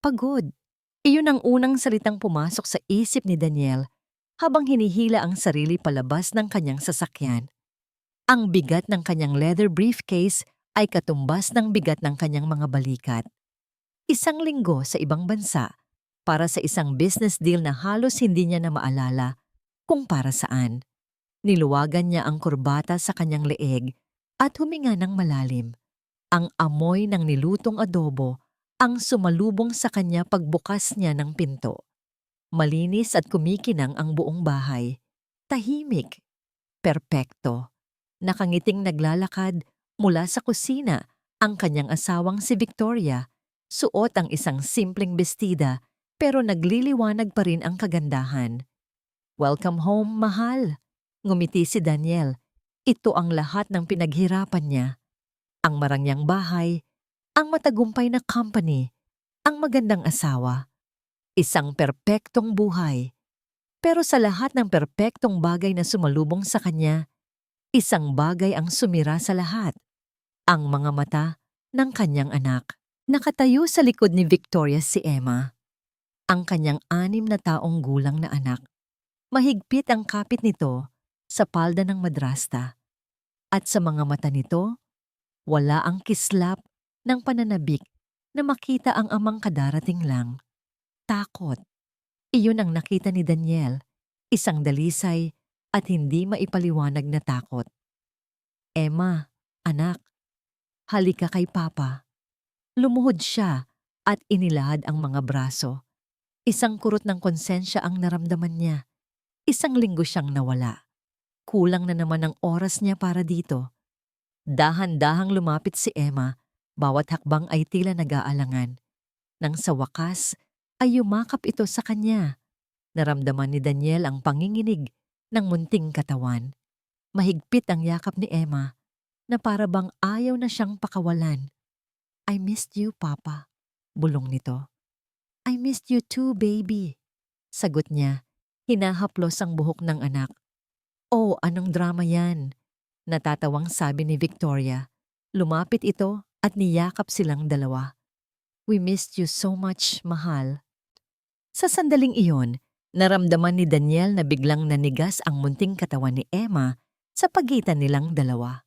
Pagod. Iyon ang unang salitang pumasok sa isip ni Daniel habang hinihila ang sarili palabas ng kanyang sasakyan. Ang bigat ng kanyang leather briefcase ay katumbas ng bigat ng kanyang mga balikat. Isang linggo sa ibang bansa para sa isang business deal na halos hindi niya na maalala kung para saan. Niluwagan niya ang kurbata sa kanyang leeg at huminga ng malalim. Ang amoy ng nilutong adobo ang sumalubong sa kanya pagbukas niya ng pinto. Malinis at kumikinang ang buong bahay. Tahimik. Perpekto. Nakangiting naglalakad mula sa kusina ang kanyang asawang si Victoria. Suot ang isang simpleng bestida pero nagliliwanag pa rin ang kagandahan. Welcome home, mahal. Ngumiti si Daniel. Ito ang lahat ng pinaghirapan niya. Ang marangyang bahay, ang matagumpay na company, ang magandang asawa. Isang perpektong buhay. Pero sa lahat ng perpektong bagay na sumalubong sa kanya, isang bagay ang sumira sa lahat. Ang mga mata ng kanyang anak. Nakatayo sa likod ni Victoria si Emma, ang kanyang 6 na taong gulang na anak. Mahigpit ang kapit nito sa palda ng madrasta. At sa mga mata nito, wala ang kislap ng pananabik na makita ang amang kadarating lang. Takot. Iyon ang nakita ni Daniel, isang dalisay at hindi maipaliwanag na takot. Emma, anak, halika kay Papa. Lumuhod siya at inilahad ang mga braso. Isang kurot ng konsensya ang naramdaman niya. Isang linggo siyang nawala. Kulang na naman ang oras niya para dito. Dahan-dahang lumapit si Emma, bawat hakbang ay tila nag-aalangan. Nang sa wakas, ay yumakap ito sa kanya. Naramdaman ni Daniel ang panginginig ng munting katawan. Mahigpit ang yakap ni Emma na para bang ayaw na siyang pakawalan. I missed you, Papa. Bulong nito. I missed you too, baby. Sagot niya, hinahaplos ang buhok ng anak. Oh, anong drama yan? Natatawang sabi ni Victoria. Lumapit ito at niyakap silang dalawa. We missed you so much, mahal. Sa sandaling iyon, naramdaman ni Daniel na biglang nanigas ang munting katawan ni Emma sa pagitan nilang dalawa.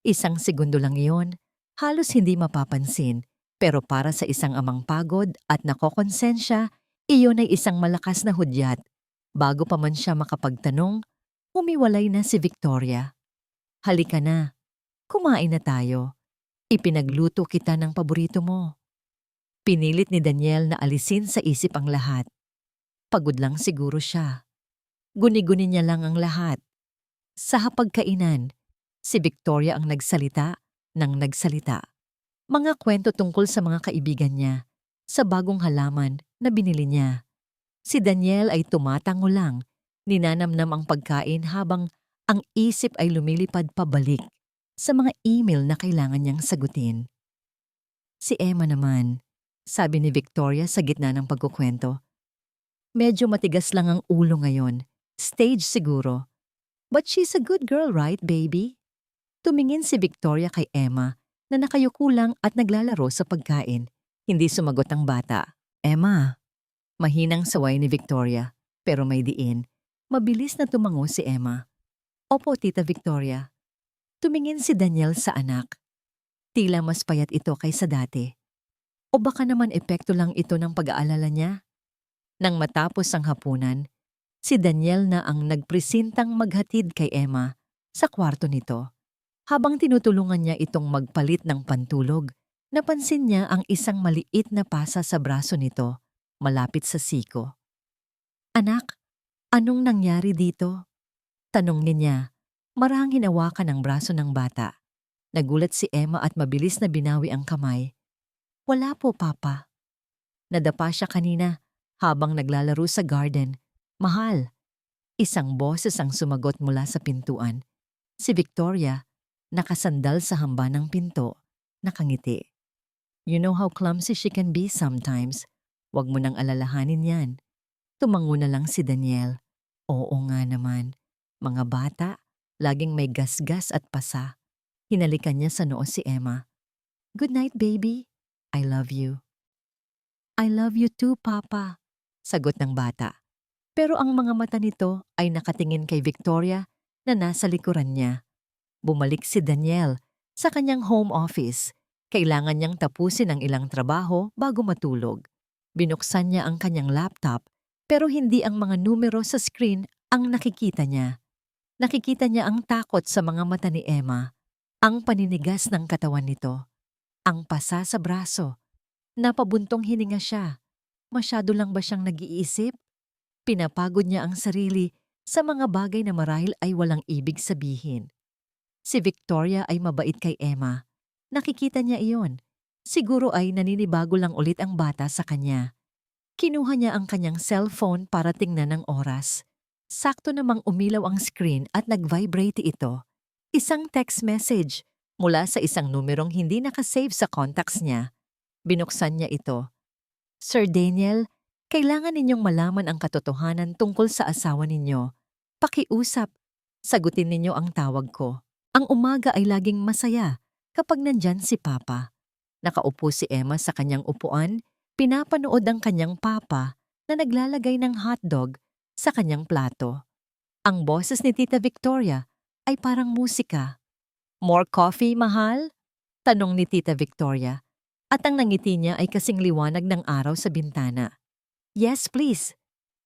Isang segundo lang iyon, halos hindi mapapansin, pero para sa isang amang pagod at nakokonsensya, iyon ay isang malakas na hudyat. Bago pa man siya makapagtanong, humiwalay na si Victoria. Halika na, kumain na tayo. Ipinagluto kita ng paborito mo. Pinilit ni Daniel na alisin sa isip ang lahat. Pagod lang siguro siya. Guni-guni niya lang ang lahat. Sa hapagkainan, si Victoria ang nagsalita ng nagsalita. Mga kwento tungkol sa mga kaibigan niya, sa bagong halaman na binili niya. Si Daniel ay tumatango lang, ninanamnam ang pagkain habang ang isip ay lumilipad pabalik sa mga email na kailangan niyang sagutin. Si Emma naman, sabi ni Victoria sa gitna ng pagkukwento. Medyo matigas lang ang ulo ngayon. Stage siguro. But she's a good girl, right, baby? Tumingin si Victoria kay Emma na nakayuko lang at naglalaro sa pagkain. Hindi sumagot ang bata. Emma. Mahinang saway ni Victoria, pero may diin. Mabilis na tumango si Emma. Opo, Tita Victoria. Tumingin si Daniel sa anak. Tila mas payat ito kaysa dati. O baka naman epekto lang ito ng pag-aalala niya? Nang matapos ang hapunan, si Daniel na ang nagpresintang maghatid kay Emma sa kwarto nito. Habang tinutulungan niya itong magpalit ng pantulog, napansin niya ang isang maliit na pasa sa braso nito, malapit sa siko. Anak, anong nangyari dito? Tanong niya, marahang hinawakan ang braso ng bata. Nagulat si Emma at mabilis na binawi ang kamay. Wala po, Papa. Nadapa siya kanina habang naglalaro sa garden. Mahal. Isang boses ang sumagot mula sa pintuan. Si Victoria, nakasandal sa hamba ng pinto, nakangiti. You know how clumsy she can be sometimes. Huwag mo nang alalahanin yan. Tumango na lang si Daniel. Oo nga naman. Mga bata, laging may gasgas at pasa. Hinalikan niya sa noo si Emma. Good night, baby. I love you. I love you too, Papa, sagot ng bata. Pero ang mga mata nito ay nakatingin kay Victoria na nasa likuran niya. Bumalik si Daniel sa kanyang home office. Kailangan niyang tapusin ang ilang trabaho bago matulog. Binuksan niya ang kanyang laptop pero hindi ang mga numero sa screen ang nakikita niya. Nakikita niya ang takot sa mga mata ni Emma, ang paninigas ng katawan nito, ang pasa sa braso. Napabuntong hininga siya. Masyado lang ba siyang nag-iisip? Pinapagod niya ang sarili sa mga bagay na marahil ay walang ibig sabihin. Si Victoria ay mabait kay Emma. Nakikita niya iyon. Siguro ay naninibago lang ulit ang bata sa kanya. Kinuha niya ang kanyang cellphone para tingnan ang oras. Sakto namang umilaw ang screen at nag-vibrate ito. Isang text message mula sa isang numerong hindi nakasave sa contacts niya. Binuksan niya ito. Sir Daniel, kailangan ninyong malaman ang katotohanan tungkol sa asawa ninyo. Pakiusap. Sagutin ninyo ang tawag ko. Ang umaga ay laging masaya kapag nandyan si Papa. Nakaupo si Emma sa kanyang upuan, pinapanood ang kanyang papa na naglalagay ng hotdog sa kanyang plato. Ang boses ni Tita Victoria ay parang musika. More coffee, mahal? Tanong ni Tita Victoria. At ang nangiti niya ay kasing liwanag ng araw sa bintana. Yes, please,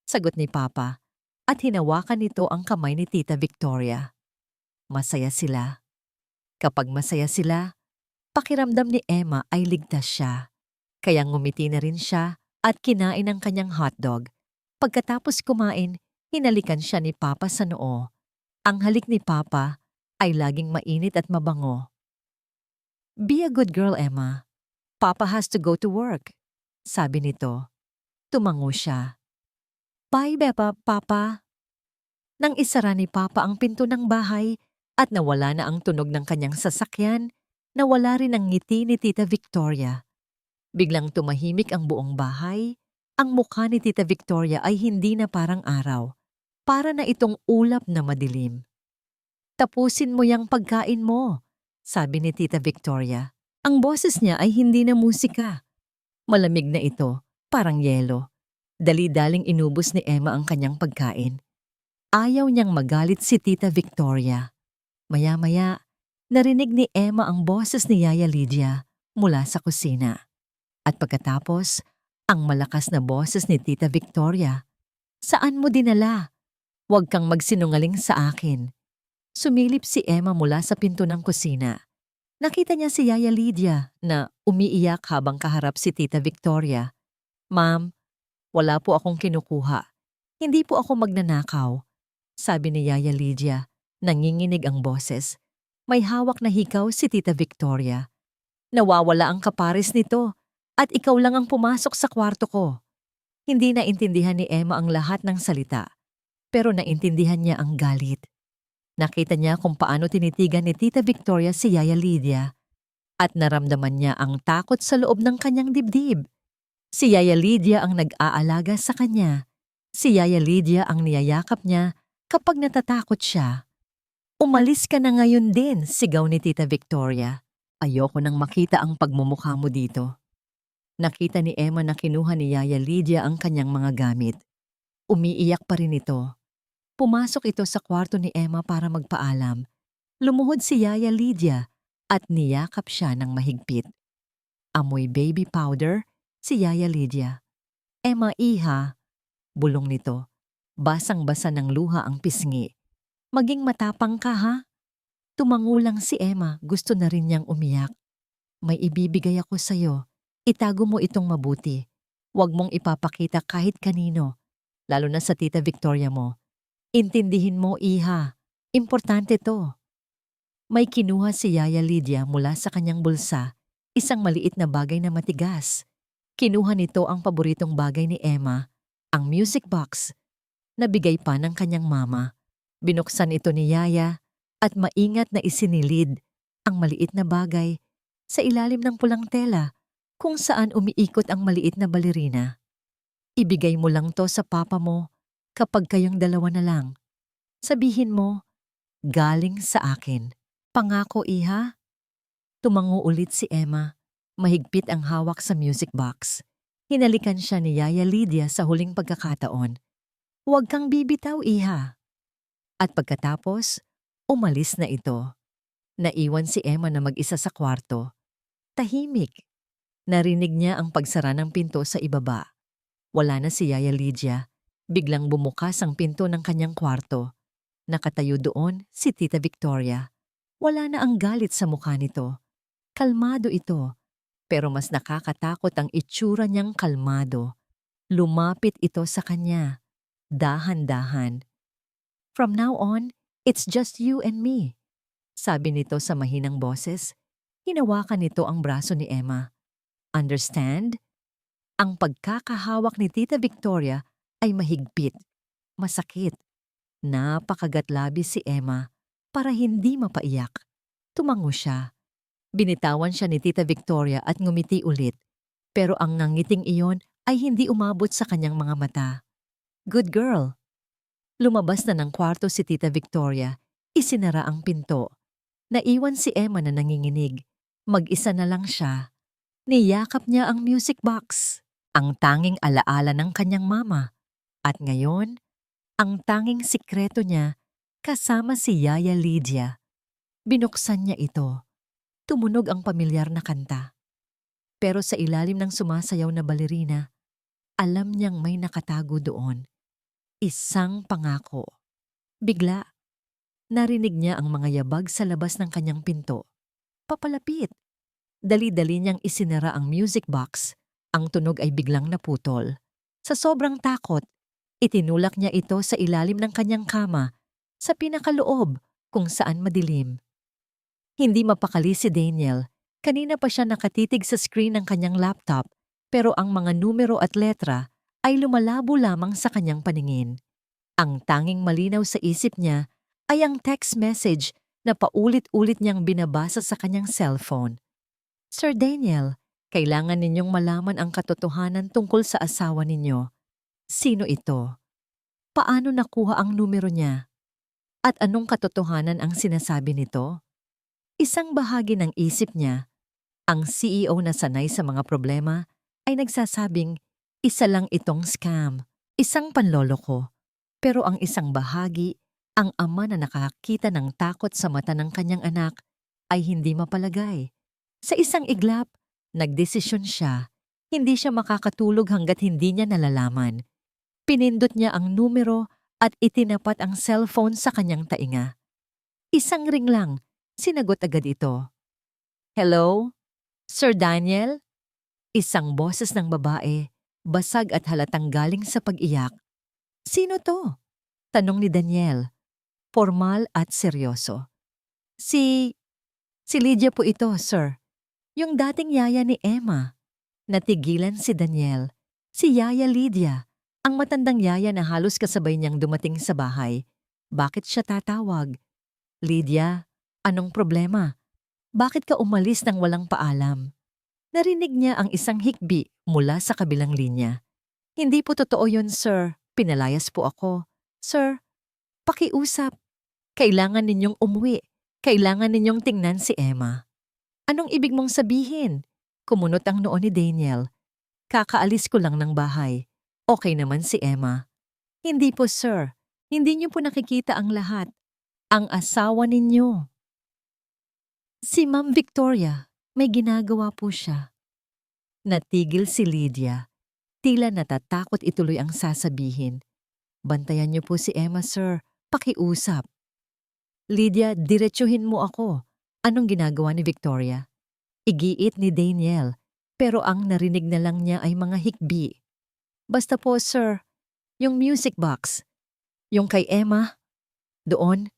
sagot ni Papa at hinawakan nito ang kamay ni Tita Victoria. Masaya sila. Kapag masaya sila, pakiramdam ni Emma ay ligtas siya. Kaya ngumiti na rin siya at kinain ang kanyang hotdog. Pagkatapos kumain, hinalikan siya ni Papa sa noo. Ang halik ni Papa ay laging mainit at mabango. Be a good girl, Emma. Papa has to go to work, sabi nito. Tumango siya. Bye, Beppa, Papa. Nang isara ni Papa ang pinto ng bahay at nawala na ang tunog ng kanyang sasakyan, nawala rin ang ngiti ni Tita Victoria. Biglang tumahimik ang buong bahay. Ang mukha ni Tita Victoria ay hindi na parang araw. Para na itong ulap na madilim. Tapusin mo yang pagkain mo, sabi ni Tita Victoria. Ang boses niya ay hindi na musika. Malamig na ito, parang yelo. Dali-daling inubos ni Emma ang kanyang pagkain. Ayaw niyang magalit si Tita Victoria. Maya-maya, narinig ni Emma ang boses ni Yaya Lydia mula sa kusina. At pagkatapos, ang malakas na boses ni Tita Victoria. Saan mo dinala? Huwag kang magsinungaling sa akin. Sumilip si Emma mula sa pinto ng kusina. Nakita niya si Yaya Lydia na umiiyak habang kaharap si Tita Victoria. Ma'am, wala po akong kinukuha. Hindi po ako magnanakaw, sabi ni Yaya Lydia. Nanginginig ang boses. May hawak na hikaw si Tita Victoria. Nawawala ang kapares nito at ikaw lang ang pumasok sa kwarto ko. Hindi naintindihan ni Emma ang lahat ng salita, pero naintindihan niya ang galit. Nakita niya kung paano tinitigan ni Tita Victoria si Yaya Lydia at naramdaman niya ang takot sa loob ng kanyang dibdib. Si Yaya Lydia ang nag-aalaga sa kanya. Si Yaya Lydia ang niyayakap niya kapag natatakot siya. Umalis ka na ngayon din, sigaw ni Tita Victoria. Ayoko nang makita ang pagmumukha mo dito. Nakita ni Emma na kinuha ni Yaya Lydia ang kanyang mga gamit. Umiiyak pa rin ito. Pumasok ito sa kwarto ni Emma para magpaalam. Lumuhod si Yaya Lydia at niyakap siya ng mahigpit. Amoy baby powder si Yaya Lydia. Emma, iha, bulong nito. Basang-basa ng luha ang pisngi. Maging matapang ka, ha? Tumangulang si Emma, gusto na rin niyang umiyak. May ibibigay ako sa'yo. Itago mo itong mabuti. Huwag mong ipapakita kahit kanino, lalo na sa Tita Victoria mo. Intindihin mo, iha. Importante to. May kinuha si Yaya Lydia mula sa kanyang bulsa, isang maliit na bagay na matigas. Kinuha nito ang paboritong bagay ni Emma, ang music box. Nabigay pa ng kanyang mama. Binuksan ito ni Yaya at maingat na isinilid ang maliit na bagay sa ilalim ng pulang tela kung saan umiikot ang maliit na balerina. Ibigay mo lang to sa papa mo kapag kayong dalawa na lang. Sabihin mo, galing sa akin. Pangako, iha? Tumango ulit si Emma. Mahigpit ang hawak sa music box. Hinalikan siya ni Yaya Lydia sa huling pagkakataon. Huwag kang bibitaw, iha. At pagkatapos, umalis na ito. Naiwan si Emma na mag-isa sa kwarto. Tahimik. Narinig niya ang pagsara ng pinto sa ibaba. Wala na si Yaya Lydia. Biglang bumukas ang pinto ng kanyang kwarto. Nakatayo doon si Tita Victoria. Wala na ang galit sa mukha nito. Kalmado ito. Pero mas nakakatakot ang itsura niyang kalmado. Lumapit ito sa kanya. Dahan-dahan. From now on, it's just you and me. Sabi nito sa mahinang boses. Hinawakan nito ang braso ni Emma. Understand? Ang pagkakahawak ni Tita Victoria ay mahigpit, masakit. Napakagatlabi si Emma para hindi mapaiyak. Tumango siya. Binitawan siya ni Tita Victoria at ngumiti ulit. Pero ang nangiting iyon ay hindi umabot sa kanyang mga mata. Good girl. Lumabas na ng kwarto si Tita Victoria. Isinara ang pinto. Naiwan si Emma na nanginginig. Mag-isa na lang siya. Niyakap niya ang music box. Ang tanging alaala ng kanyang mama. At ngayon, ang tanging sikreto niya kasama si Yaya Lydia. Binuksan niya ito. Tumunog ang pamilyar na kanta. Pero sa ilalim ng sumasayaw na balerina, alam niyang may nakatago doon. Isang pangako. Bigla, narinig niya ang mga yabag sa labas ng kanyang pinto. Papalapit. Dali-dali niyang isinara ang music box. Ang tunog ay biglang naputol. Sa sobrang takot, itinulak niya ito sa ilalim ng kanyang kama, sa pinakaloob kung saan madilim. Hindi mapakali si Daniel. Kanina pa siya nakatitig sa screen ng kanyang laptop, pero ang mga numero at letra ay lumalabo lamang sa kanyang paningin. Ang tanging malinaw sa isip niya ay ang text message na paulit-ulit niyang binabasa sa kanyang cellphone. Sir Daniel, kailangan ninyong malaman ang katotohanan tungkol sa asawa ninyo. Sino ito? Paano nakuha ang numero niya? At anong katotohanan ang sinasabi nito? Isang bahagi ng isip niya, ang CEO na sanay sa mga problema, ay nagsasabing isa lang itong scam, isang panloloko. Pero ang isang bahagi, ang ama na nakakita ng takot sa mata ng kanyang anak, ay hindi mapalagay. Sa isang iglap, nagdesisyon siya. Hindi siya makakatulog hanggat hindi niya nalalaman. Pinindot niya ang numero at itinapat ang cellphone sa kanyang tainga. Isang ring lang, sinagot agad ito. Hello? Sir Daniel? Isang boses ng babae, basag at halatang galing sa pag-iyak. Sino to? Tanong ni Daniel, formal at seryoso. Si Lydia po ito, sir. Yung dating yaya ni Emma. Natigilan si Daniel. Si Yaya Lydia, ang matandang yaya na halos kasabay niyang dumating sa bahay. Bakit siya tatawag? Lydia, anong problema? Bakit ka umalis nang walang paalam? Narinig niya ang isang hikbi mula sa kabilang linya. Hindi po totoo yun, sir. Pinalayas po ako. Sir, pakiusap. Kailangan ninyong umuwi. Kailangan ninyong tingnan si Emma. Anong ibig mong sabihin? Kumunot ang noo ni Daniel. Kakaalis ko lang ng bahay. Okay naman si Emma. Hindi po, sir. Hindi niyo po nakikita ang lahat. Ang asawa ninyo. Si Ma'am Victoria, may ginagawa po siya. Natigil si Lydia. Tila natatakot ituloy ang sasabihin. Bantayan niyo po si Emma, sir. Pakiusap. Lydia, diretsuhin mo ako. Anong ginagawa ni Victoria? Igiit ni Daniel, pero ang narinig na lang niya ay mga hikbi. Basta po, sir, yung music box. Yung kay Emma, doon,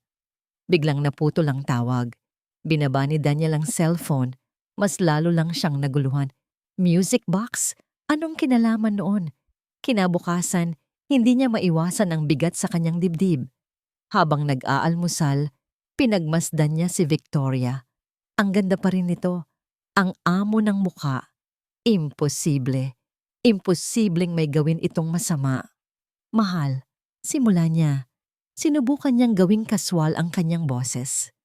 biglang naputol ang tawag. Binaba ni Daniel ang cellphone, mas lalo lang siyang naguluhan. Music box? Anong kinalaman noon? Kinabukasan, hindi niya maiwasan ang bigat sa kanyang dibdib. Habang nag-aalmusal, pinagmasdan niya si Victoria. Ang ganda pa rin nito. Ang amo ng muka. Imposible. Imposibleng may gawin itong masama. Mahal, simula niya. Sinubukan niyang gawing kaswal ang kanyang boses.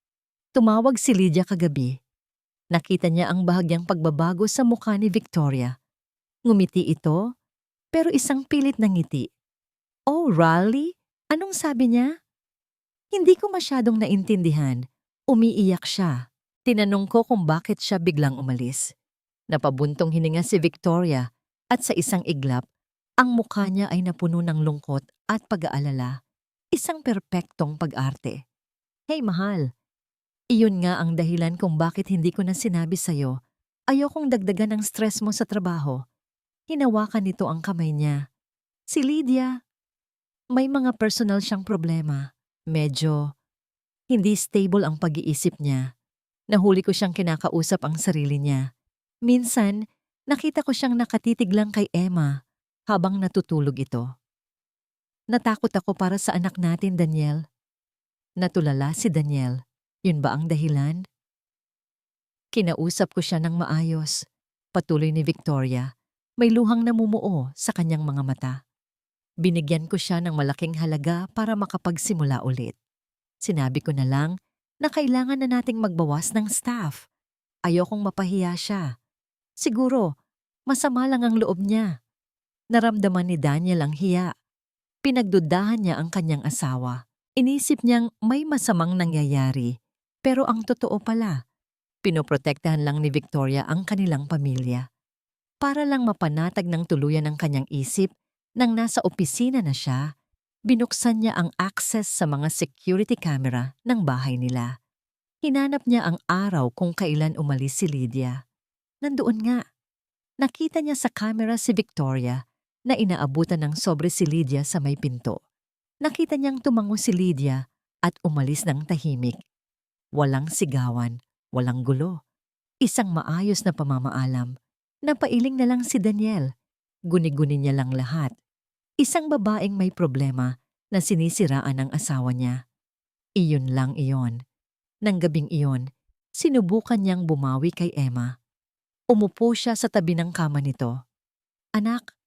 Tumawag si Lydia kagabi. Nakita niya ang bahagyang pagbabago sa mukha ni Victoria. Ngumiti ito, pero isang pilit na ngiti. Oh, Raleigh? Anong sabi niya? Hindi ko masyadong naintindihan. Umiiyak siya. Tinanong ko kung bakit siya biglang umalis. Napabuntong hininga si Victoria at sa isang iglap, ang mukha niya ay napuno ng lungkot at pag-aalala. Isang perpektong pag-arte. Hey mahal, iyon nga ang dahilan kung bakit hindi ko na sinabi sa'yo. Ayokong dagdagan ang stress mo sa trabaho. Hinawakan nito ang kamay niya. Si Lydia, may mga personal siyang problema. Medyo hindi stable ang pag-iisip niya. Nahuli ko siyang kinakausap ang sarili niya. Minsan, nakita ko siyang nakatitig lang kay Emma habang natutulog ito. Natakot ako para sa anak natin, Daniel. Natulala si Daniel. Yun ba ang dahilan? Kinausap ko siya ng maayos. Patuloy ni Victoria. May luhang namumuo sa kanyang mga mata. Binigyan ko siya ng malaking halaga para makapagsimula ulit. Sinabi ko na lang na kailangan na nating magbawas ng staff. Ayokong mapahiya siya. Siguro, masama lang ang loob niya. Naramdaman ni Daniel ang hiya. Pinagdudahan niya ang kanyang asawa. Inisip niyang may masamang nangyayari. Pero ang totoo pala, pinoprotektahan lang ni Victoria ang kanilang pamilya. Para lang mapanatag ng tuluyan ang kanyang isip, nang nasa opisina na siya, binuksan niya ang access sa mga security camera ng bahay nila. Hinanap niya ang araw kung kailan umalis si Lydia. Nandoon nga. Nakita niya sa camera si Victoria na inaabutan ng sobre si Lydia sa may pinto. Nakita niyang tumango si Lydia at umalis ng tahimik. Walang sigawan, walang gulo. Isang maayos na pamamaalam. Napailing na lang si Daniel. Guni-guni niya lang lahat. Isang babaeng may problema na sinisiraan ng asawa niya. Iyon lang iyon. Nang gabing iyon, sinubukan niyang bumawi kay Emma. Umupo siya sa tabi ng kama nito. Anak,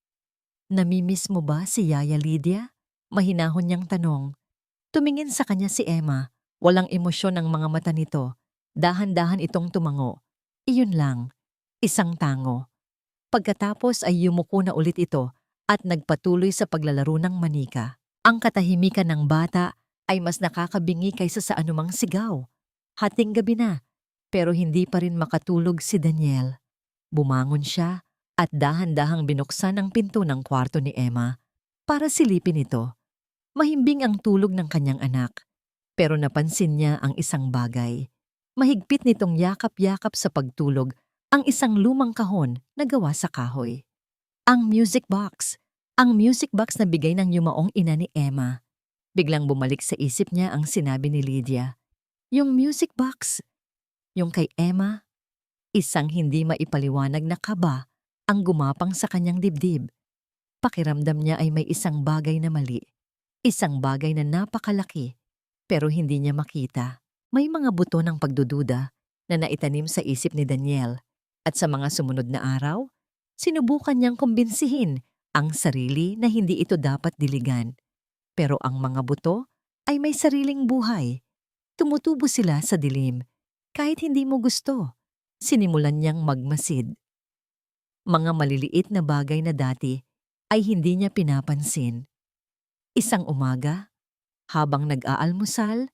namimiss mo ba si Yaya Lydia? Mahinahon niyang tanong. Tumingin sa kanya si Emma. Walang emosyon ang mga mata nito. Dahan-dahan itong tumango. Iyon lang. Isang tango. Pagkatapos ay yumuko na ulit ito at nagpatuloy sa paglalaro ng manika. Ang katahimikan ng bata ay mas nakakabingi kaysa sa anumang sigaw. Hating gabi na, pero hindi pa rin makatulog si Daniel. Bumangon siya at dahan-dahang binuksan ang pinto ng kwarto ni Emma para silipin ito. Mahimbing ang tulog ng kanyang anak, pero napansin niya ang isang bagay. Mahigpit nitong yakap-yakap sa pagtulog ang isang lumang kahon na gawa sa kahoy. Ang music box. Ang music box na bigay ng yumaong ina ni Emma. Biglang bumalik sa isip niya ang sinabi ni Lydia. Yung music box. Yung kay Emma. Isang hindi maipaliwanag na kaba ang gumapang sa kanyang dibdib. Pakiramdam niya ay may isang bagay na mali. Isang bagay na napakalaki, pero hindi niya makita. May mga buto ng pagdududa na naitanim sa isip ni Daniel. At sa mga sumunod na araw, sinubukan niyang kumbinsihin ang sarili na hindi ito dapat diligan. Pero ang mga buto ay may sariling buhay. Tumutubo sila sa dilim. Kahit hindi mo gusto, sinimulan niyang magmasid. Mga maliliit na bagay na dati ay hindi niya pinapansin. Isang umaga, habang nag-aalmusal,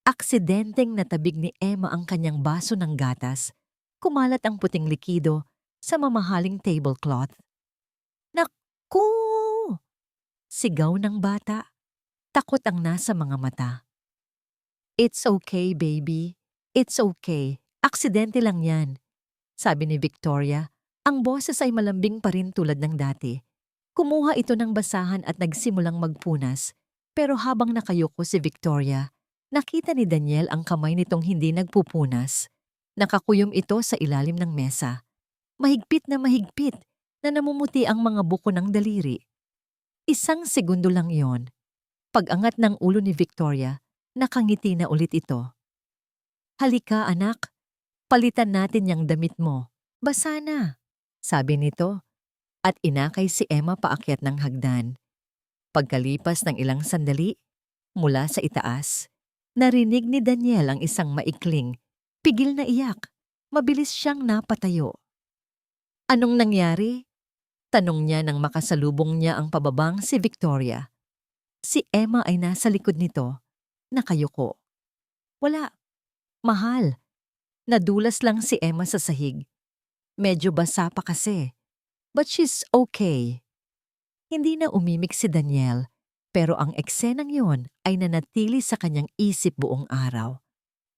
aksidenteng natabig ni Emma ang kanyang baso ng gatas. Kumalat ang puting likido sa mamahaling tablecloth. Naku! Sigaw ng bata. Takot ang nasa mga mata. It's okay, baby. It's okay. Aksidente lang yan. Sabi ni Victoria, ang boses ay malambing pa rin tulad ng dati. Kumuha ito ng basahan at nagsimulang magpunas. Pero habang nakayuko si Victoria, nakita ni Daniel ang kamay nitong hindi nagpupunas. Nakakuyom ito sa ilalim ng mesa. Mahigpit na namumuti ang mga buko ng daliri. Isang segundo lang iyon. Pag-angat ng ulo ni Victoria, nakangiti na ulit ito. Halika anak, palitan natin yang damit mo. Basa na, sabi nito. At inakay si Emma paakyat ng hagdan. Pagkalipas ng ilang sandali, mula sa itaas, narinig ni Daniel ang isang maikling, pigil na iyak. Mabilis siyang napatayo. Anong nangyari? Tanong niya nang makasalubong niya ang pababang si Victoria. Si Emma ay nasa likod nito, nakayuko. Wala, mahal. Nadulas lang si Emma sa sahig. Medyo basa pa kasi. But she's okay. Hindi na umimik si Daniel, pero ang eksenang yon ay nanatili sa kanyang isip buong araw.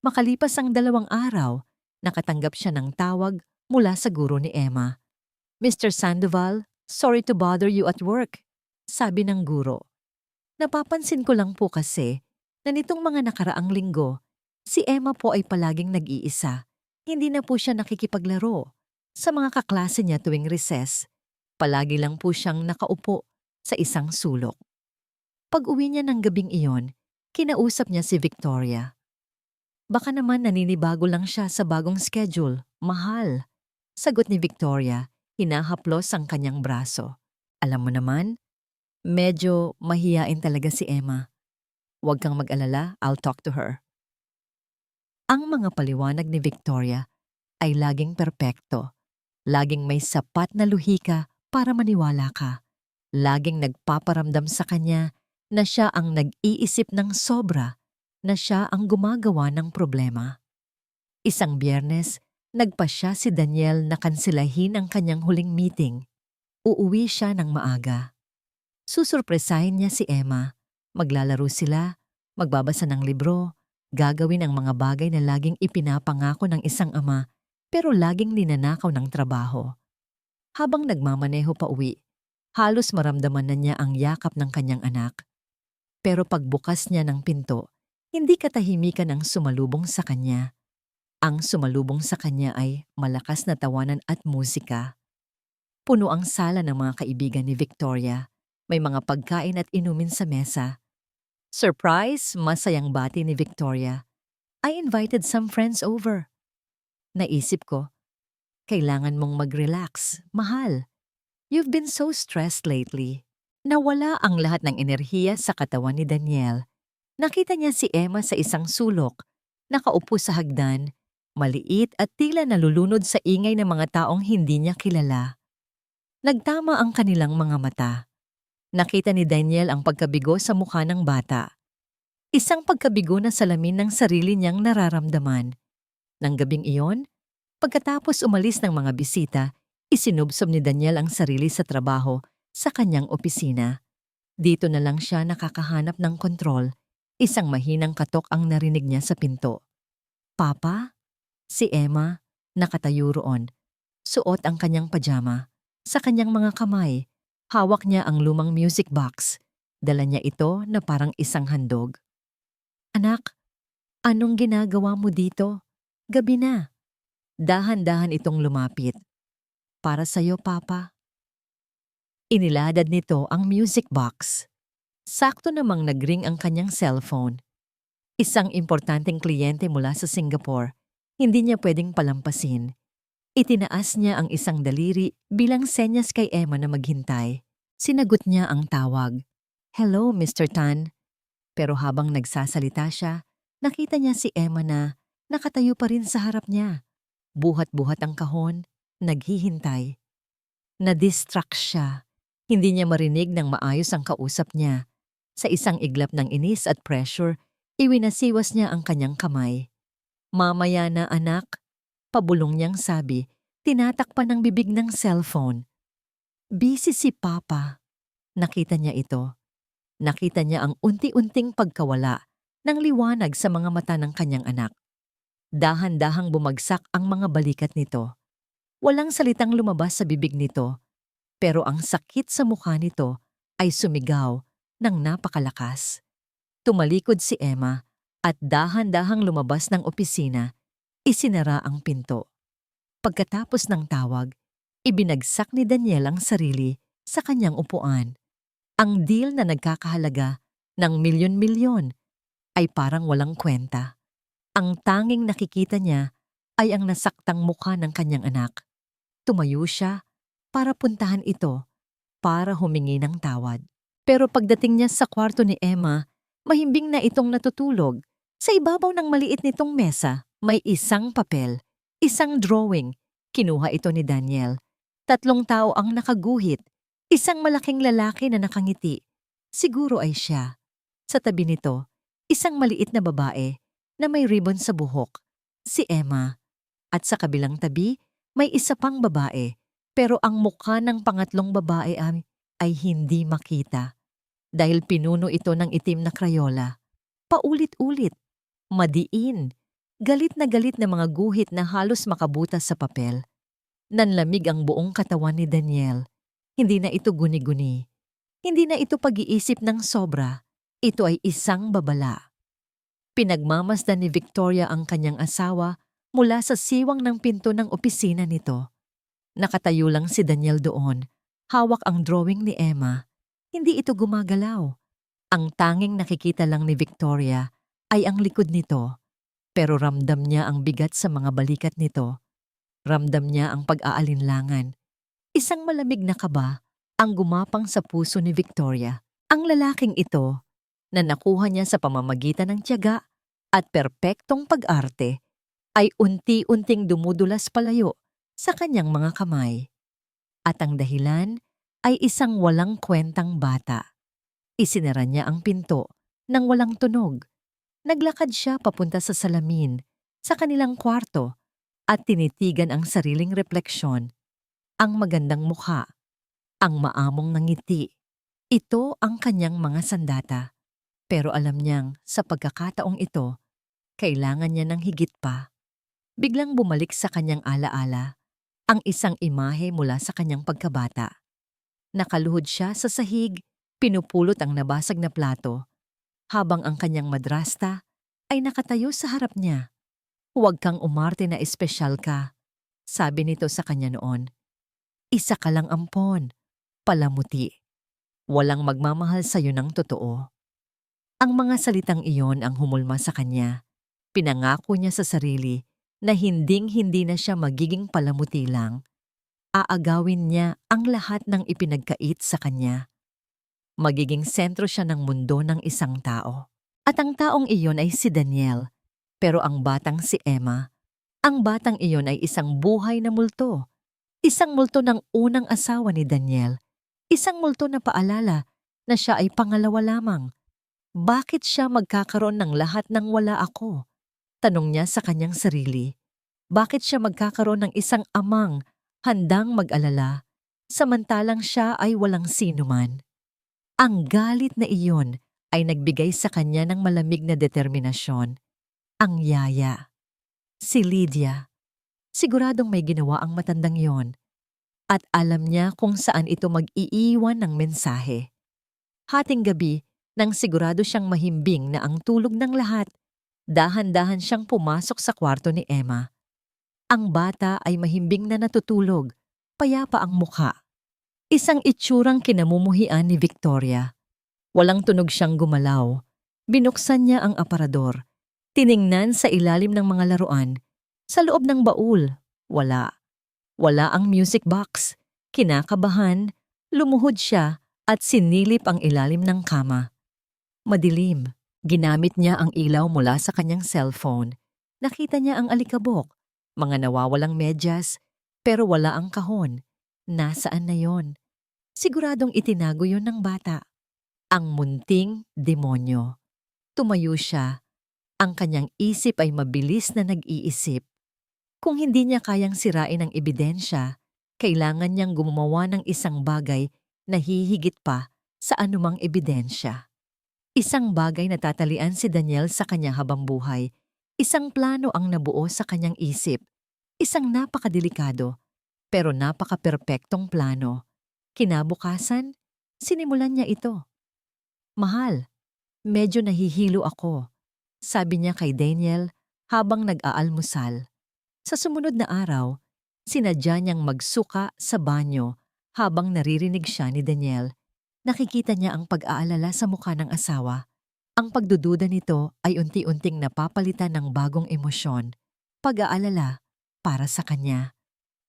Makalipas ang 2 araw, nakatanggap siya ng tawag mula sa guro ni Emma. Mr. Sandoval, sorry to bother you at work, sabi ng guro. Napapansin ko lang po kasi na nitong mga nakaraang linggo, si Emma po ay palaging nag-iisa. Hindi na po siya nakikipaglaro sa mga kaklase niya tuwing recess. Palagi lang po siyang nakaupo sa isang sulok. Pag-uwi niya ng gabing iyon, kinausap niya si Victoria. Baka naman naninibago lang siya sa bagong schedule, mahal. Sagot ni Victoria, hinahaplos ang kanyang braso. Alam mo naman, medyo mahiyain talaga si Emma. Huwag kang mag-alala, I'll talk to her. Ang mga paliwanag ni Victoria ay laging perpekto. Laging may sapat na luhika para maniwala ka. Laging nagpaparamdam sa kanya na siya ang nag-iisip ng sobra, na siya ang gumagawa ng problema. Isang Biyernes, nagpasya si Daniel na kansilahin ang kanyang huling meeting. Uuwi siya ng maaga. Susurpresahin niya si Emma. Maglalaro sila, magbabasa ng libro, gagawin ang mga bagay na laging ipinapangako ng isang ama pero laging ninanakaw ng trabaho. Habang nagmamaneho pa uwi, halos maramdaman na niya ang yakap ng kanyang anak. Pero pagbukas niya ng pinto, hindi katahimikan ang sumalubong sa kanya. Ang sumalubong sa kanya ay malakas na tawanan at musika. Puno ang sala ng mga kaibigan ni Victoria. May mga pagkain at inumin sa mesa. Surprise! Masayang bati ni Victoria. I invited some friends over. Naisip ko, kailangan mong mag-relax, mahal. You've been so stressed lately. Nawala ang lahat ng enerhiya sa katawan ni Daniel. Nakita niya si Emma sa isang sulok, nakaupo sa hagdan, maliit at tila nalulunod sa ingay ng mga taong hindi niya kilala. Nagtama ang kanilang mga mata. Nakita ni Daniel ang pagkabigo sa mukha ng bata. Isang pagkabigo na salamin ng sarili niyang nararamdaman. Nang gabing iyon, pagkatapos umalis ng mga bisita, isinubsob ni Daniel ang sarili sa trabaho sa kanyang opisina. Dito na lang siya nakakahanap ng kontrol. Isang mahinang katok ang narinig niya sa pinto. Papa? Si Emma, nakatayo roon. Suot ang kanyang pajama. Sa kanyang mga kamay, hawak niya ang lumang music box. Dala niya ito na parang isang handog. Anak, anong ginagawa mo dito? Gabi na. Dahan-dahan itong lumapit. Para sa'yo, Papa. Iniladad nito ang music box. Sakto namang nagring ang kanyang cellphone. Isang importanteng kliyente mula sa Singapore. Hindi niya pwedeng palampasin. Itinaas niya ang isang daliri bilang senyas kay Emma na maghintay. Sinagot niya ang tawag. Hello, Mr. Tan. Pero habang nagsasalita siya, nakita niya si Emma na nakatayo pa rin sa harap niya. Buhat-buhat ang kahon, naghihintay. Na-distract siya. Hindi niya marinig ng maayos ang kausap niya. Sa isang iglap ng inis at pressure, iwinasiwas niya ang kanyang kamay. Mamaya na anak, pabulong niyang sabi, tinatakpan ng bibig ng cellphone. Busy si Papa. Nakita niya ito. Nakita niya ang unti-unting pagkawala ng liwanag sa mga mata ng kanyang anak. Dahan-dahang bumagsak ang mga balikat nito. Walang salitang lumabas sa bibig nito, pero ang sakit sa mukha nito ay sumigaw ng napakalakas. Tumalikod si Emma at dahan-dahang lumabas ng opisina, isinara ang pinto. Pagkatapos ng tawag, ibinagsak ni Daniel ang sarili sa kanyang upuan. Ang deal na nagkakahalaga ng milyon-milyon ay parang walang kwenta. Ang tanging nakikita niya ay ang nasaktang mukha ng kanyang anak. Tumayo siya para puntahan ito, para humingi ng tawad. Pero pagdating niya sa kwarto ni Emma, mahimbing na itong natutulog. Sa ibabaw ng maliit nitong mesa, may isang papel, isang drawing. Kinuha ito ni Daniel. Tatlong tao ang nakaguhit. Isang malaking lalaki na nakangiti. Siguro ay siya. Sa tabi nito, isang maliit na babae na may ribbon sa buhok. Si Emma. At sa kabilang tabi, may isa pang babae. Pero ang mukha ng pangatlong babae ay hindi makita. Dahil pinuno ito ng itim na krayola. Paulit-ulit. Madiin. Galit na mga guhit na halos makabutas sa papel. Nanlamig ang buong katawan ni Daniel. Hindi na ito guni-guni. Hindi na ito pag-iisip ng sobra. Ito ay isang babala. Pinagmamasdan ni Victoria ang kanyang asawa mula sa siwang ng pinto ng opisina nito. Nakatayo lang si Daniel doon. Hawak ang drawing ni Emma. Hindi ito gumagalaw. Ang tanging nakikita lang ni Victoria ay ang likod nito. Pero ramdam niya ang bigat sa mga balikat nito. Ramdam niya ang pag-aalinlangan. Isang malamig na kaba ang gumapang sa puso ni Victoria. Ang lalaking ito na nakuha niya sa pamamagitan ng tiyaga at perpektong pag-arte ay unti-unting dumudulas palayo sa kanyang mga kamay. At ang dahilan ay isang walang kwentang bata. Isinara niya ang pinto nang walang tunog. Naglakad siya papunta sa salamin sa kanilang kwarto at tinitigan ang sariling refleksyon. Ang magandang mukha, ang maamong ngiti. Ito ang kanyang mga sandata. Pero alam niyang sa pagkakataong ito, kailangan niya ng higit pa. Biglang bumalik sa kanyang alaala ang isang imahe mula sa kanyang pagkabata. Nakaluhod siya sa sahig, pinupulot ang nabasag na plato, habang ang kanyang madrasta ay nakatayo sa harap niya. Huwag kang umarte na espesyal ka, sabi nito sa kanya noon. Isa ka lang ampon, palamuti. Walang magmamahal sa'yo ng totoo. Ang mga salitang iyon ang humulma sa kanya. Pinangako niya sa sarili na hinding-hindi na siya magiging palamuti lang. Aagawin niya ang lahat ng ipinagkait sa kanya. Magiging sentro siya ng mundo ng isang tao. At ang taong iyon ay si Daniel. Pero ang batang si Emma, ang batang iyon ay isang buhay na multo. Isang multo ng unang asawa ni Daniel. Isang multo na paalala na siya ay pangalawa lamang. Bakit siya magkakaroon ng lahat ng wala ako? Tanong niya sa kanyang sarili. Bakit siya magkakaroon ng isang amang handang mag-alala, samantalang siya ay walang sinuman? Ang galit na iyon ay nagbigay sa kanya ng malamig na determinasyon. Ang yaya. Si Lydia. Siguradong may ginawa ang matandang yon. At alam niya kung saan ito mag-iiwan ng mensahe. Hating gabi, nang sigurado siyang mahimbing na ang tulog ng lahat, dahan-dahan siyang pumasok sa kwarto ni Emma. Ang bata ay mahimbing na natutulog, payapa ang mukha. Isang itsurang kinamumuhian ni Victoria. Walang tunog siyang gumalaw. Binuksan niya ang aparador. Tiningnan sa ilalim ng mga laruan. Sa loob ng baul, wala. Wala ang music box. Kinakabahan, lumuhod siya at sinilip ang ilalim ng kama. Madilim. Ginamit niya ang ilaw mula sa kanyang cellphone. Nakita niya ang alikabok, mga nawawalang medyas, pero wala ang kahon. Nasaan na yon? Siguradong itinago yon ng bata. Ang munting demonyo. Tumayo siya. Ang kanyang isip ay mabilis na nag-iisip. Kung hindi niya kayang sirain ang ebidensya, kailangan niyang gumawa ng isang bagay na hihigit pa sa anumang ebidensya. Isang bagay na tatalian si Daniel sa kanya habang buhay. Isang plano ang nabuo sa kanyang isip. Isang napakadelikado, pero napaka-perpektong plano. Kinabukasan, sinimulan niya ito. Mahal, medyo nahihilo ako, sabi niya kay Daniel habang nag-aalmusal. Sa sumunod na araw, sinadya niyang magsuka sa banyo habang naririnig siya ni Daniel. Nakikita niya ang pag-aalala sa mukha ng asawa. Ang pagdududa nito ay unti-unting napapalitan ng bagong emosyon. Pag-aalala para sa kanya.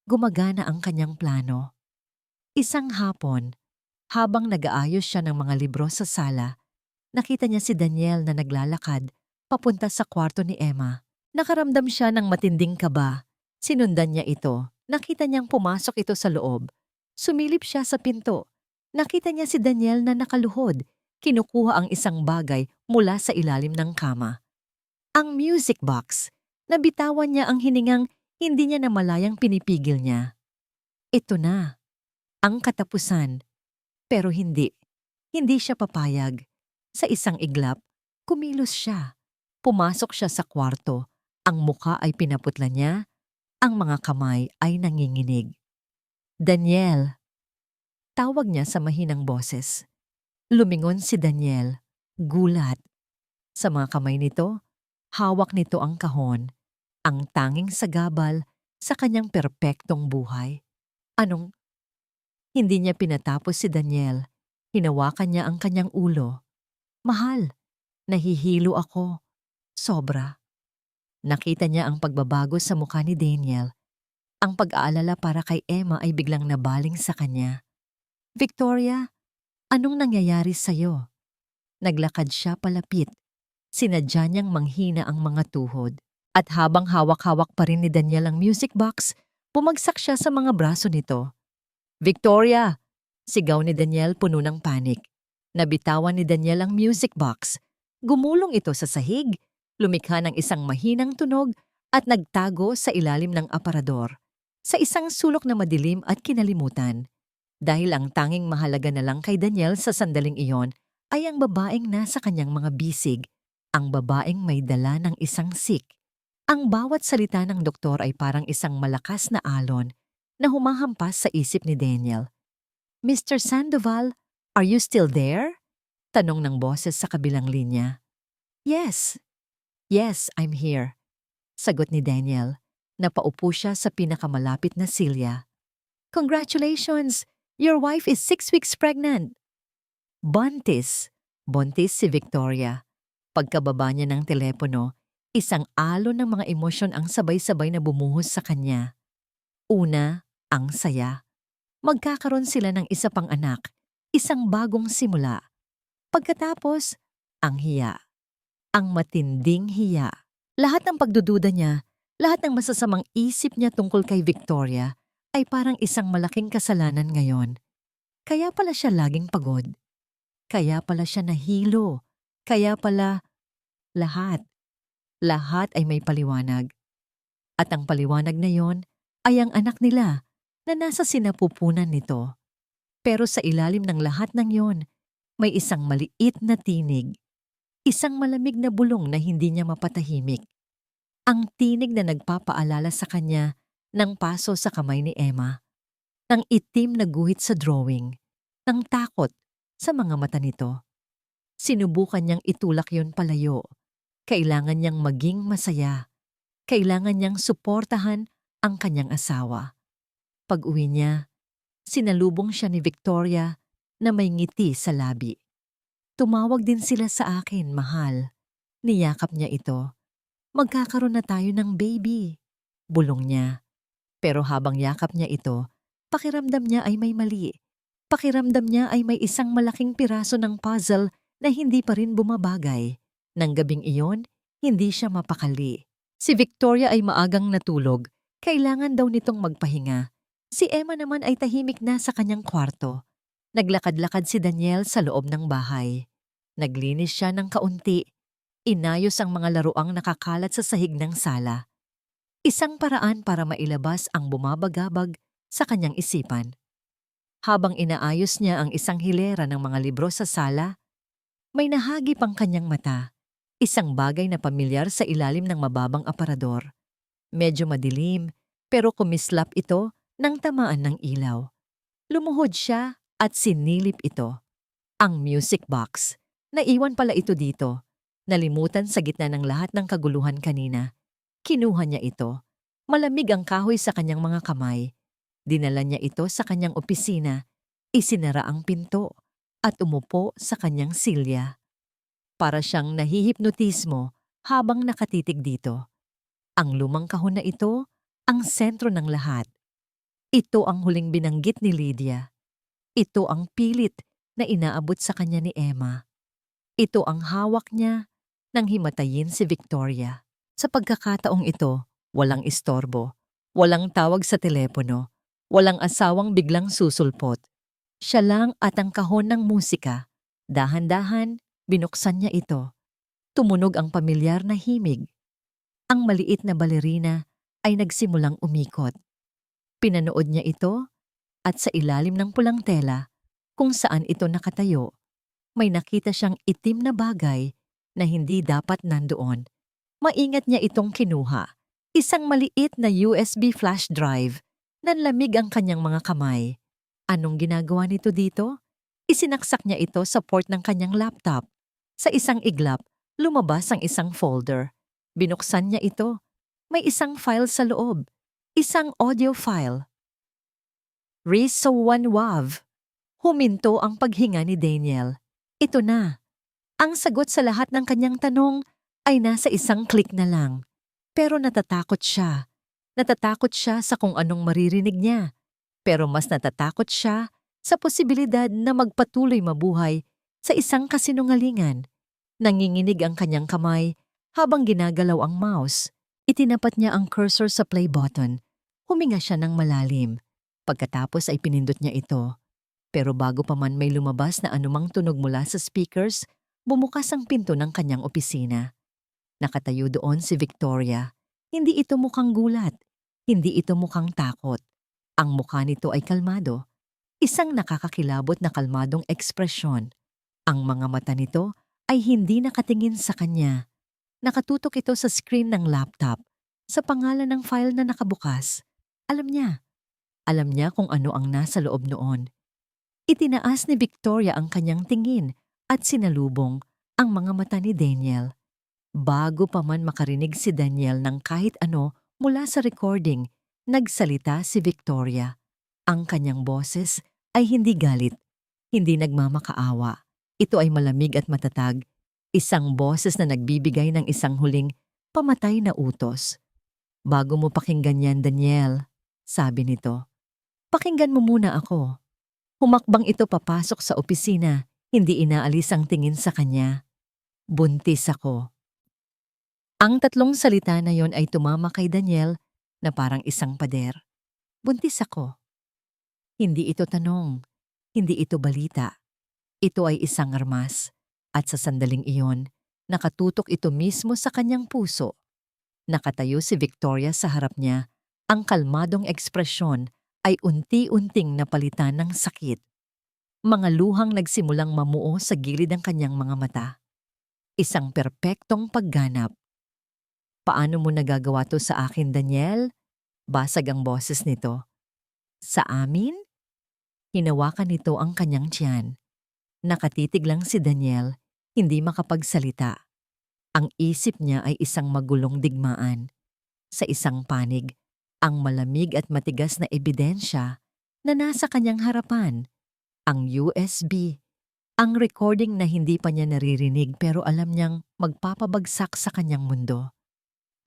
Gumagana ang kanyang plano. Isang hapon, habang nag-aayos siya ng mga libro sa sala, nakita niya si Daniel na naglalakad papunta sa kwarto ni Emma. Nakaramdam siya ng matinding kaba. Sinundan niya ito Nakita niyang pumasok ito sa loob. Sumilip siya sa pinto. Nakita niya si Daniel na nakaluhod. Kinukuha ang isang bagay mula sa ilalim ng kama. Ang music box. Nabitawan niya ang hiningang hindi niya namalayang pinipigil niya. Ito na. Ang katapusan. Pero hindi. Hindi siya papayag. Sa isang iglap, kumilos siya. Pumasok siya sa kwarto. Ang muka ay pinaputla niya. Ang mga kamay ay nanginginig. Daniel. Tawag niya sa mahinang boses. Lumingon si Daniel. Gulat. Sa mga kamay nito, hawak nito ang kahon. Ang tanging sagabal sa kanyang perpektong buhay. Anong? Hindi niya pinatapos si Daniel. Hinawakan niya ang kanyang ulo. Mahal, nahihilo ako. Sobra. Nakita niya ang pagbabago sa mukha ni Daniel. Ang pag-aalala para kay Emma ay biglang nabaling sa kanya. Victoria, anong nangyayari sa'yo? Naglakad siya palapit. Sinadya niyang manghina ang mga tuhod. At habang hawak-hawak pa rin ni Daniel ang music box, bumagsak siya sa mga braso nito. Victoria! Sigaw ni Daniel puno ng panik. Nabitawan ni Daniel ang music box. Gumulong ito sa sahig, lumikha ng isang mahinang tunog at nagtago sa ilalim ng aparador. Sa isang sulok na madilim at kinalimutan. Dahil ang tanging mahalaga na lang kay Daniel sa sandaling iyon ay ang babaeng nasa kanyang mga bisig, ang babaeng may dala ng isang sick. Ang bawat salita ng doktor ay parang isang malakas na alon na humahampas sa isip ni Daniel. Mr. Sandoval, are you still there? Tanong ng boses sa kabilang linya. Yes. Yes, I'm here. Sagot ni Daniel. Napaupo siya sa pinakamalapit na silya. Congratulations! Your wife is 6 weeks pregnant. Buntis. Buntis si Victoria. Pagkababa niya ng telepono, isang alon ng mga emosyon ang sabay-sabay na bumuhos sa kanya. Una, ang saya. Magkakaroon sila ng isa pang anak, isang bagong simula. Pagkatapos, ang hiya. Ang matinding hiya. Lahat ng pagdududa niya, lahat ng masasamang isip niya tungkol kay Victoria ay parang isang malaking kasalanan ngayon. Kaya pala siya laging pagod. Kaya pala siya nahilo. Kaya pala lahat. Lahat ay may paliwanag. At ang paliwanag na yon ay ang anak nila na nasa sinapupunan nito. Pero sa ilalim ng lahat ng yon, may isang maliit na tinig. Isang malamig na bulong na hindi niya mapatahimik. Ang tinig na nagpapaalala sa kanya ng paso sa kamay ni Emma, ng itim na guhit sa drawing, ng takot sa mga mata nito. Sinubukan niyang itulak yon palayo. Kailangan niyang maging masaya. Kailangan niyang suportahan ang kanyang asawa. Pag-uwi niya, sinalubong siya ni Victoria na may ngiti sa labi. Tumawag din sila sa akin, mahal. Niyakap niya ito. Magkakaroon na tayo ng baby. Bulong niya. Pero habang yakap niya ito, pakiramdam niya ay may mali. Pakiramdam niya ay may isang malaking piraso ng puzzle na hindi pa rin bumabagay. Nang gabing iyon, hindi siya mapakali. Si Victoria ay maagang natulog. Kailangan daw nitong magpahinga. Si Emma naman ay tahimik na sa kanyang kwarto. Naglakad-lakad si Daniel sa loob ng bahay. Naglinis siya ng kaunti. Inayos ang mga laruang nakakalat sa sahig ng sala. Isang paraan para mailabas ang bumabagabag sa kanyang isipan. Habang inaayos niya ang isang hilera ng mga libro sa sala, may nahagip ang kanyang mata. Isang bagay na pamilyar sa ilalim ng mababang aparador. Medyo madilim, pero kumislap ito nang tamaan ng ilaw. Lumuhod siya at sinilip ito. Ang music box. Naiwan pala ito dito. Nalimutan sa gitna ng lahat ng kaguluhan kanina. Kinuha niya ito. Malamig ang kahoy sa kanyang mga kamay. Dinala niya ito sa kanyang opisina. Isinara ang pinto at umupo sa kanyang silya. Para siyang nahihipnotismo habang nakatitig dito. Ang lumang kahon na ito, ang sentro ng lahat. Ito ang huling binanggit ni Lydia. Ito ang pilit na inaabot sa kanya ni Emma. Ito ang hawak niya nang himatayin si Victoria. Sa pagkakataong ito, walang istorbo, Walang tawag sa telepono, walang asawang biglang susulpot. Siya lang at ang kahon ng musika. Dahan-dahan, binuksan niya ito. Tumunog ang pamilyar na himig. Ang maliit na balerina ay nagsimulang umikot. Pinanood niya ito at sa ilalim ng pulang tela, kung saan ito nakatayo, may nakita siyang itim na bagay na hindi dapat nandoon. Maingat niya itong kinuha. Isang maliit na USB flash drive. Nanlamig ang kanyang mga kamay. Anong ginagawa nito dito? Isinaksak niya ito sa port ng kanyang laptop. Sa isang iglap, lumabas ang isang folder. Binuksan niya ito. May isang file sa loob. Isang audio file. Riso1 Wav. Huminto ang paghinga ni Daniel. Ito na. Ang sagot sa lahat ng kanyang tanong ay nasa isang click na lang. Pero natatakot siya. Natatakot siya sa kung anong maririnig niya. Pero mas natatakot siya sa posibilidad na magpatuloy mabuhay sa isang kasinungalingan. Nanginginig ang kanyang kamay habang ginagalaw ang mouse. Itinapat niya ang cursor sa play button. Huminga siya ng malalim. Pagkatapos ay pinindot niya ito. Pero bago pa man may lumabas na anumang tunog mula sa speakers, bumukas ang pinto ng kanyang opisina. Nakatayo doon si Victoria. Hindi ito mukhang gulat. Hindi ito mukhang takot. Ang mukha nito ay kalmado. Isang nakakakilabot na kalmadong ekspresyon. Ang mga mata nito ay hindi nakatingin sa kanya. Nakatutok ito sa screen ng laptop, sa pangalan ng file na nakabukas. Alam niya. Alam niya kung ano ang nasa loob noon. Itinaas ni Victoria ang kanyang tingin at sinalubong ang mga mata ni Daniel. Bago pa man makarinig si Daniel ng kahit ano mula sa recording, nagsalita si Victoria. Ang kanyang boses ay hindi galit, hindi nagmamakaawa. Ito ay malamig at matatag, isang boses na nagbibigay ng isang huling pamatay na utos. Bago mo pakinggan yan, Daniel, sabi nito, pakinggan mo muna ako. Humakbang ito papasok sa opisina, hindi inaalis ang tingin sa kanya. Buntis ako. Ang tatlong salita na yon ay tumama kay Daniel na parang isang pader. Buntis ako. Hindi ito tanong. Hindi ito balita. Ito ay isang armas. At sa sandaling iyon, nakatutok ito mismo sa kanyang puso. Nakatayo si Victoria sa harap niya. Ang kalmadong ekspresyon ay unti-unting napalitan ng sakit. Mga luhang nagsimulang mamuo sa gilid ng kanyang mga mata. Isang perpektong pagganap. Paano mo nagagawa to sa akin, Daniel? Basag ang boses nito. Sa amin? Hinawakan nito ang kanyang tiyan. Nakatitig lang si Daniel, hindi makapagsalita. Ang isip niya ay isang magulong digmaan. Sa isang panig, ang malamig at matigas na ebidensya na nasa kanyang harapan. Ang USB. Ang recording na hindi pa niya naririnig pero alam niyang magpapabagsak sa kanyang mundo.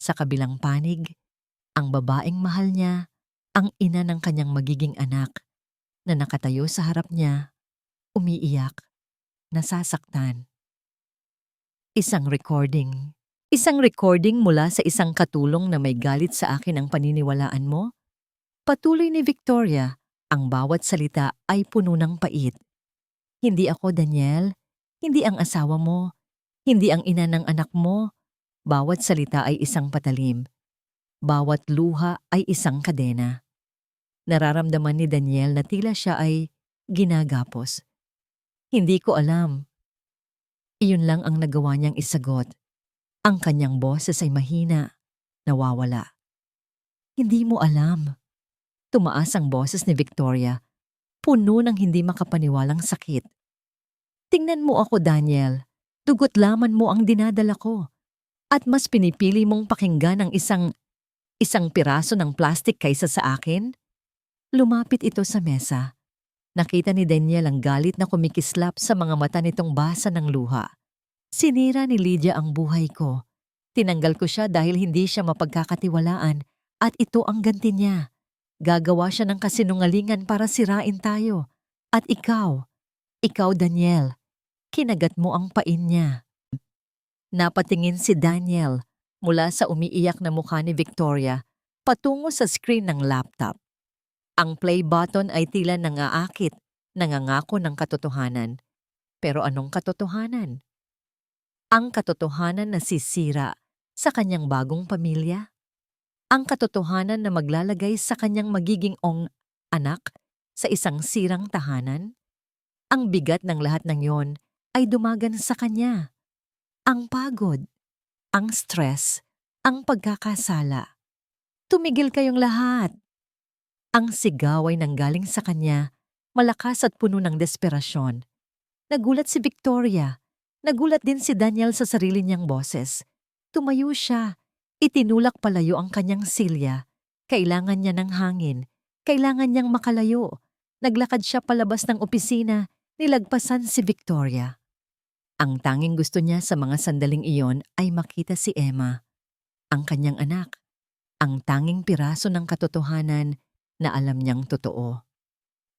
Sa kabilang panig, ang babaeng mahal niya, ang ina ng kanyang magiging anak, na nakatayo sa harap niya, umiiyak, nasasaktan. Isang recording. Isang recording mula sa isang katulong na may galit sa akin ang paniniwalaan mo? Patuloy ni Victoria, ang bawat salita ay puno ng pait. Hindi ako, Daniel. Hindi ang asawa mo. Hindi ang ina ng anak mo. Bawat salita ay isang patalim. Bawat luha ay isang kadena. Nararamdaman ni Daniel na tila siya ay ginagapos. Hindi ko alam. Iyon lang ang nagawa niyang isagot. Ang kanyang boses ay mahina, nawawala. Hindi mo alam. Tumaas ang boses ni Victoria, puno ng hindi makapaniwalang sakit. Tingnan mo ako, Daniel. Dugot laman mo ang dinadala ko. At mas pinipili mong pakinggan ang isang piraso ng plastik kaysa sa akin? Lumapit ito sa mesa. Nakita ni Daniel ang galit na kumikislap sa mga mata nitong basa ng luha. Sinira ni Lydia ang buhay ko. Tinanggal ko siya dahil hindi siya mapagkakatiwalaan at ito ang ganti niya. Gagawa siya ng kasinungalingan para sirain tayo. At ikaw Daniel, kinagat mo ang pain niya. Napatingin si Daniel mula sa umiiyak na mukha ni Victoria patungo sa screen ng laptop. Ang play button ay tila nangaakit, nangangako ng katotohanan. Pero anong katotohanan? Ang katotohanan na sisira sa kanyang bagong pamilya? Ang katotohanan na maglalagay sa kanyang magiging anak sa isang sirang tahanan? Ang bigat ng lahat ng yon ay dumagan sa kanya. Ang pagod, ang stress, ang pagkakasala. Tumigil kayong lahat. Ang sigaw ay nanggaling sa kanya, malakas at puno ng desperasyon. Nagulat si Victoria. Nagulat din si Daniel sa sarili niyang boses. Tumayo siya. Itinulak palayo ang kanyang silya. Kailangan niya ng hangin. Kailangan niyang makalayo. Naglakad siya palabas ng opisina. Nilagpasan si Victoria. Ang tanging gusto niya sa mga sandaling iyon ay makita si Emma, ang kanyang anak, ang tanging piraso ng katotohanan na alam niyang totoo.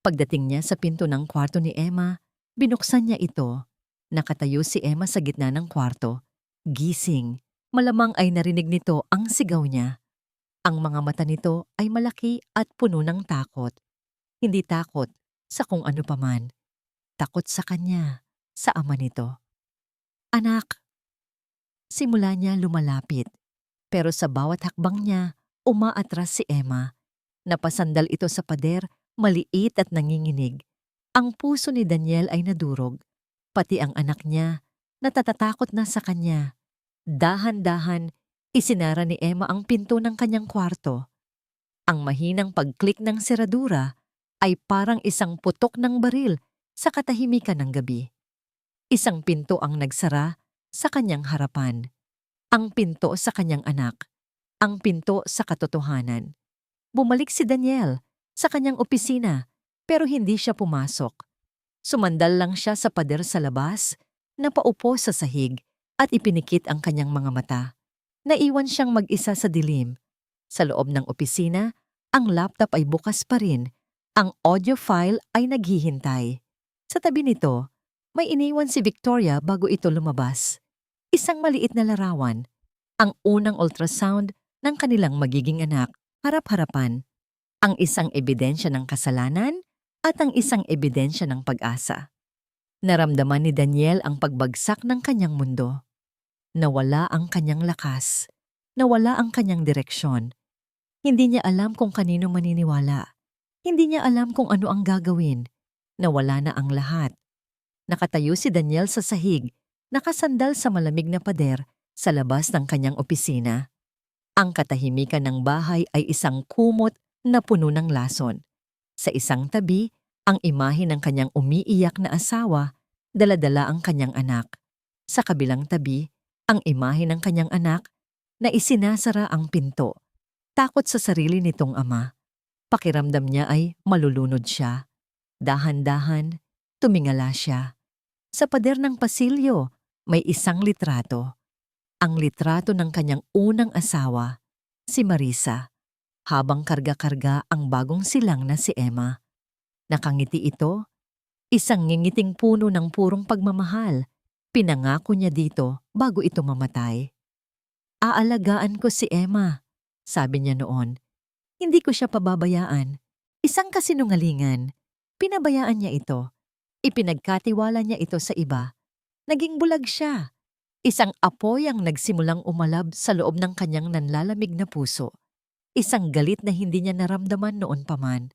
Pagdating niya sa pinto ng kwarto ni Emma, binuksan niya ito. Nakatayo si Emma sa gitna ng kwarto. Gising, malamang ay narinig nito ang sigaw niya. Ang mga mata nito ay malaki at puno ng takot. Hindi takot sa kung ano paman. Takot sa kanya, sa ama nito. Anak. Simula niya lumalapit. Pero sa bawat hakbang niya, umaatras si Emma. Napasandal ito sa pader, maliit at nanginginig. Ang puso ni Daniel ay nadurog. Pati ang anak niya, natatatakot na sa kanya. Dahan-dahan, isinara ni Emma ang pinto ng kanyang kwarto. Ang mahinang pag-click ng seradura ay parang isang putok ng baril sa katahimikan ng gabi. Isang pinto ang nagsara sa kanyang harapan. Ang pinto sa kanyang anak. Ang pinto sa katotohanan. Bumalik si Daniel sa kanyang opisina pero hindi siya pumasok. Sumandal lang siya sa pader sa labas, napaupo sa sahig at ipinikit ang kanyang mga mata. Naiwan siyang mag-isa sa dilim. Sa loob ng opisina, ang laptop ay bukas pa rin. Ang audio file ay naghihintay. Sa tabi nito, may iniwan si Victoria bago ito lumabas. Isang maliit na larawan. Ang unang ultrasound ng kanilang magiging anak, harap-harapan. Ang isang ebidensya ng kasalanan at ang isang ebidensya ng pag-asa. Naramdaman ni Daniel ang pagbagsak ng kanyang mundo. Nawala ang kanyang lakas. Nawala ang kanyang direksyon. Hindi niya alam kung kanino maniniwala. Hindi niya alam kung ano ang gagawin. Nawala na ang lahat. Nakatayo si Daniel sa sahig, nakasandal sa malamig na pader sa labas ng kanyang opisina. Ang katahimikan ng bahay ay isang kumot na puno ng lason. Sa isang tabi, ang imahe ng kanyang umiiyak na asawa, dala-dala ang kanyang anak. Sa kabilang tabi, ang imahe ng kanyang anak na isinasara ang pinto. Takot sa sarili nitong ama. Pakiramdam niya ay malulunod siya. Dahan-dahan, tumingala siya. Sa pader ng pasilyo, may isang litrato. Ang litrato ng kanyang unang asawa, si Marisa, habang karga-karga ang bagong silang na si Emma. Nakangiti ito, isang ngingiting puno ng purong pagmamahal. Pinangako niya dito bago ito mamatay. Aalagaan ko si Emma, sabi niya noon. Hindi ko siya pababayaan. Isang kasinungalingan. Pinabayaan niya ito. Ipinagkatiwala niya ito sa iba. Naging bulag siya. Isang apoy ang nagsimulang umalab sa loob ng kanyang nanlalamig na puso. Isang galit na hindi niya naramdaman noon pa man.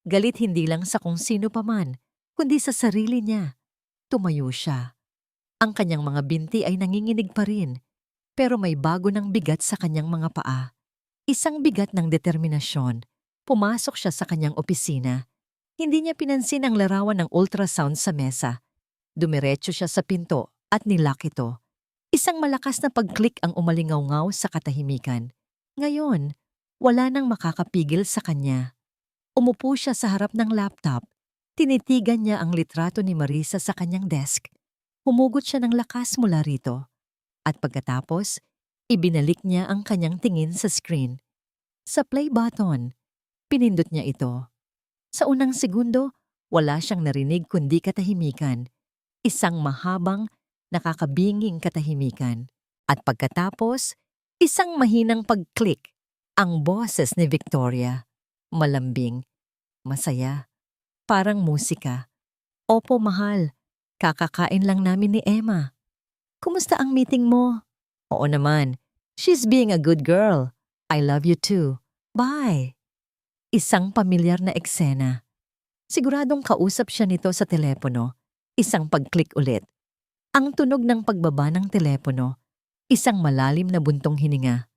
Galit hindi lang sa kung sino pa man, kundi sa sarili niya. Tumayo siya. Ang kanyang mga binti ay nanginginig pa rin, pero may bago ng bigat sa kanyang mga paa. Isang bigat ng determinasyon. Pumasok siya sa kanyang opisina. Hindi niya pinansin ang larawan ng ultrasound sa mesa. Dumiretso siya sa pinto at nilock ito. Isang malakas na pag-click ang umalingaw-ngaw sa katahimikan. Ngayon, wala nang makakapigil sa kanya. Umupo siya sa harap ng laptop. Tinitigan niya ang litrato ni Marisa sa kanyang desk. Humugot siya ng lakas mula rito. At pagkatapos, ibinalik niya ang kanyang tingin sa screen. Sa play button, pinindot niya ito. Sa unang segundo, wala siyang narinig kundi katahimikan. Isang mahabang, nakakabinging katahimikan. At pagkatapos, isang mahinang pag-click. Ang boses ni Victoria, malambing, masaya, parang musika. Opo, mahal. Kakakain lang namin ni Emma. Kumusta ang meeting mo? Oo naman. She's being a good girl. I love you too. Bye. Isang pamilyar na eksena. Siguradong kausap siya nito sa telepono. Isang pag-click ulit. Ang tunog ng pagbaba ng telepono. Isang malalim na buntong hininga.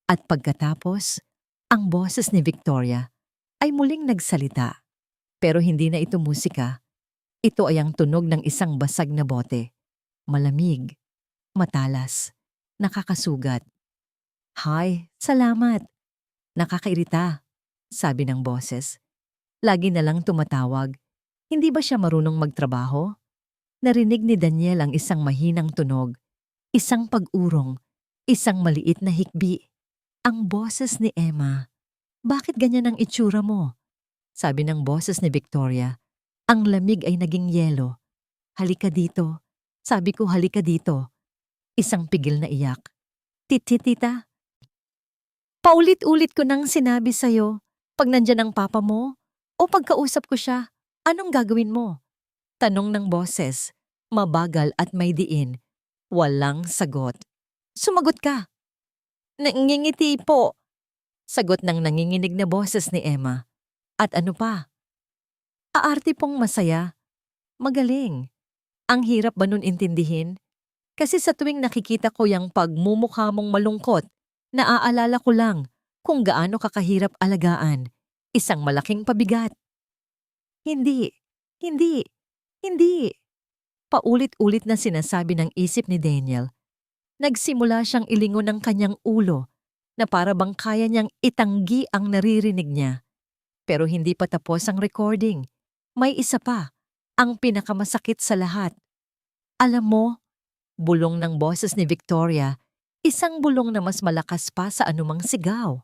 At pagkatapos, ang boses ni Victoria ay muling nagsalita. Pero hindi na ito musika. Ito ay ang tunog ng isang basag na bote. Malamig, matalas, nakakasugat. Hi, salamat. Nakakairita, sabi ng boses. Lagi na lang tumatawag. Hindi ba siya marunong magtrabaho? Narinig ni Daniel ang isang mahinang tunog, isang pag-urong, isang maliit na hikbi. Ang boses ni Emma. Bakit ganyan ang itsura mo? Sabi ng boses ni Victoria. Ang lamig ay naging yelo. Halika dito. Sabi ko halika dito. Isang pigil na iyak. Tita, paulit-ulit ko nang sinabi sa'yo, pag nandyan ang papa mo, o pagkausap ko siya, anong gagawin mo? Tanong ng boses, mabagal at may diin. Walang sagot. Sumagot ka. Nangingiti po. Sagot ng nanginginig na boses ni Emma. At ano pa? Aarte pong masaya. Magaling. Ang hirap ba nun intindihin? Kasi sa tuwing nakikita ko yung pagmumukha mong malungkot, naaalala ko lang kung gaano kakahirap alagaan. Isang malaking pabigat. Hindi, hindi, hindi. Paulit-ulit na sinasabi ng isip ni Daniel. Nagsimula siyang ilingon ng kanyang ulo na para bang kaya niyang itanggi ang naririnig niya. Pero hindi pa tapos ang recording. May isa pa, ang pinakamasakit sa lahat. Alam mo, bulong ng boses ni Victoria, isang bulong na mas malakas pa sa anumang sigaw.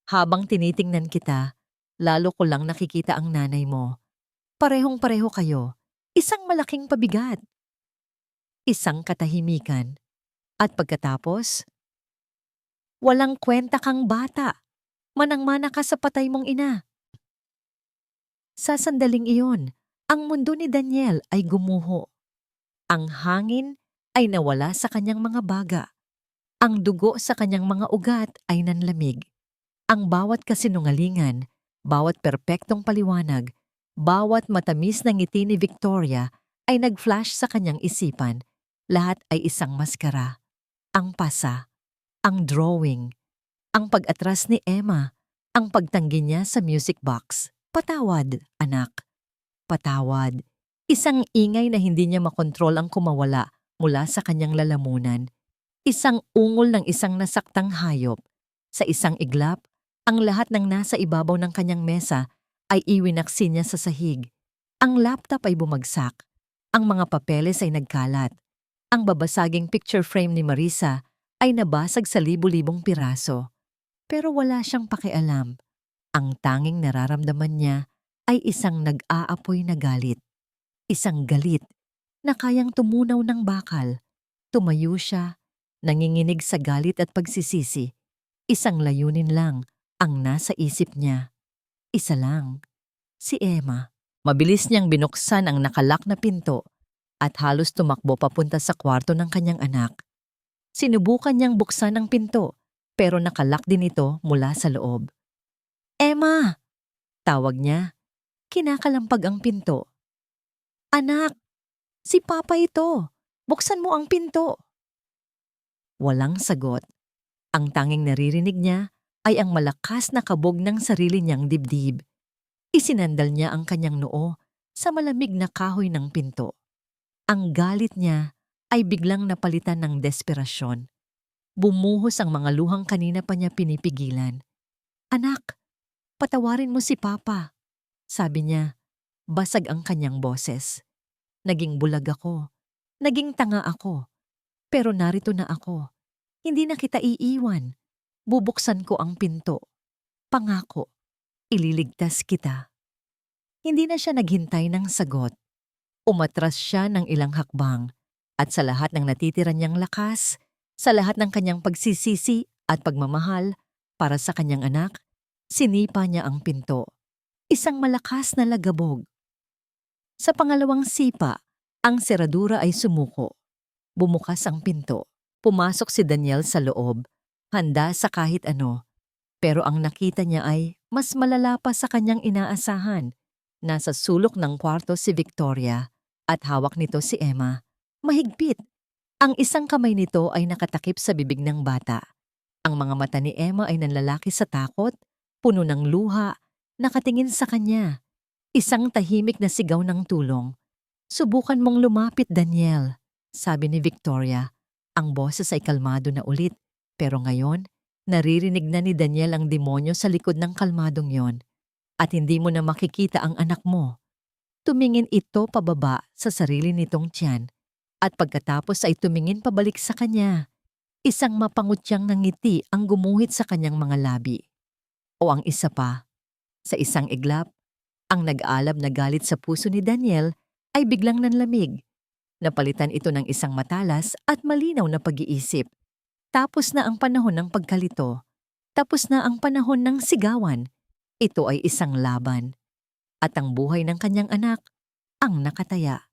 Habang tinitingnan kita, lalo ko lang nakikita ang nanay mo. Parehong-pareho kayo, isang malaking pabigat. Isang katahimikan. At pagkatapos, walang kwenta kang bata. Manang-mana ka sa patay mong ina. Sa sandaling iyon, ang mundo ni Daniel ay gumuho. Ang hangin ay nawala sa kanyang mga baga. Ang dugo sa kanyang mga ugat ay nanlamig. Ang bawat kasinungalingan, bawat perpektong paliwanag, bawat matamis na ngiti ni Victoria ay nag-flash sa kanyang isipan. Lahat ay isang maskara. Ang pasa, ang drawing, ang pag-atras ni Emma, ang pagtanggi niya sa music box. Patawad, anak. Patawad. Isang ingay na hindi niya makontrol ang kumawala mula sa kanyang lalamunan. Isang ungol ng isang nasaktang hayop. Sa isang iglap, ang lahat ng nasa ibabaw ng kanyang mesa ay iwinaksi niya sa sahig. Ang laptop ay bumagsak. Ang mga papeles ay nagkalat. Ang babasaging picture frame ni Marisa ay nabasag sa libu-libong piraso. Pero wala siyang pakialam. Ang tanging nararamdaman niya ay isang nag-aapoy na galit. Isang galit na kayang tumunaw ng bakal. Tumayo siya, nanginginig sa galit at pagsisisi. Isang layunin lang ang nasa isip niya. Isa lang, si Emma. Mabilis niyang binuksan ang nakalak na pinto at halos tumakbo papunta sa kwarto ng kanyang anak. Sinubukan niyang buksan ang pinto pero nakalak din ito mula sa loob. Emma! Tawag niya. Kinakalampag ang pinto. Anak! Si Papa ito! Buksan mo ang pinto! Walang sagot. Ang tanging naririnig niya ay ang malakas na kabog ng sarili niyang dibdib. Isinandal niya ang kanyang noo sa malamig na kahoy ng pinto. Ang galit niya ay biglang napalitan ng desperasyon. Bumuhos ang mga luhang kanina pa niya pinipigilan. Anak! Patawarin mo si Papa, sabi niya. Basag ang kanyang boses. Naging bulag ako. Naging tanga ako. Pero narito na ako. Hindi na kita iiwan. Bubuksan ko ang pinto. Pangako, ililigtas kita. Hindi na siya naghintay ng sagot. Umatras siya ng ilang hakbang at sa lahat ng natitira niyang lakas, sa lahat ng kanyang pagsisisi at pagmamahal, Para sa kanyang anak, sinipa niya ang pinto. Isang malakas na lagabog. Sa pangalawang sipa, ang seradura ay sumuko. Bumukas ang pinto. Pumasok si Daniel sa loob, handa sa kahit ano. Pero ang nakita niya ay mas malala pa sa kanyang inaasahan. Nasa sulok ng kwarto si Victoria at hawak nito si Emma. Mahigpit. Ang isang kamay nito ay nakatakip sa bibig ng bata. Ang mga mata ni Emma ay nanlalaki sa takot, puno ng luha, nakatingin sa kanya. Isang tahimik na sigaw ng tulong. "Subukan mong lumapit, Daniel," sabi ni Victoria. Ang boses ay kalmado na ulit, pero ngayon, naririnig na ni Daniel ang demonyo sa likod ng kalmadong yon. At hindi mo na makikita ang anak mo. Tumingin ito pababa sa sarili nitong tiyan, at pagkatapos ay tumingin pabalik sa kanya. Isang mapangutyang na ngiti ang gumuhit sa kanyang mga labi. O ang isa pa, sa isang iglap, ang nag-alab na galit sa puso ni Daniel ay biglang nanlamig. Napalitan ito ng isang matalas at malinaw na pag-iisip. Tapos na ang panahon ng pagkalito. Tapos na ang panahon ng sigawan. Ito ay isang laban. At ang buhay ng kanyang anak ang nakataya.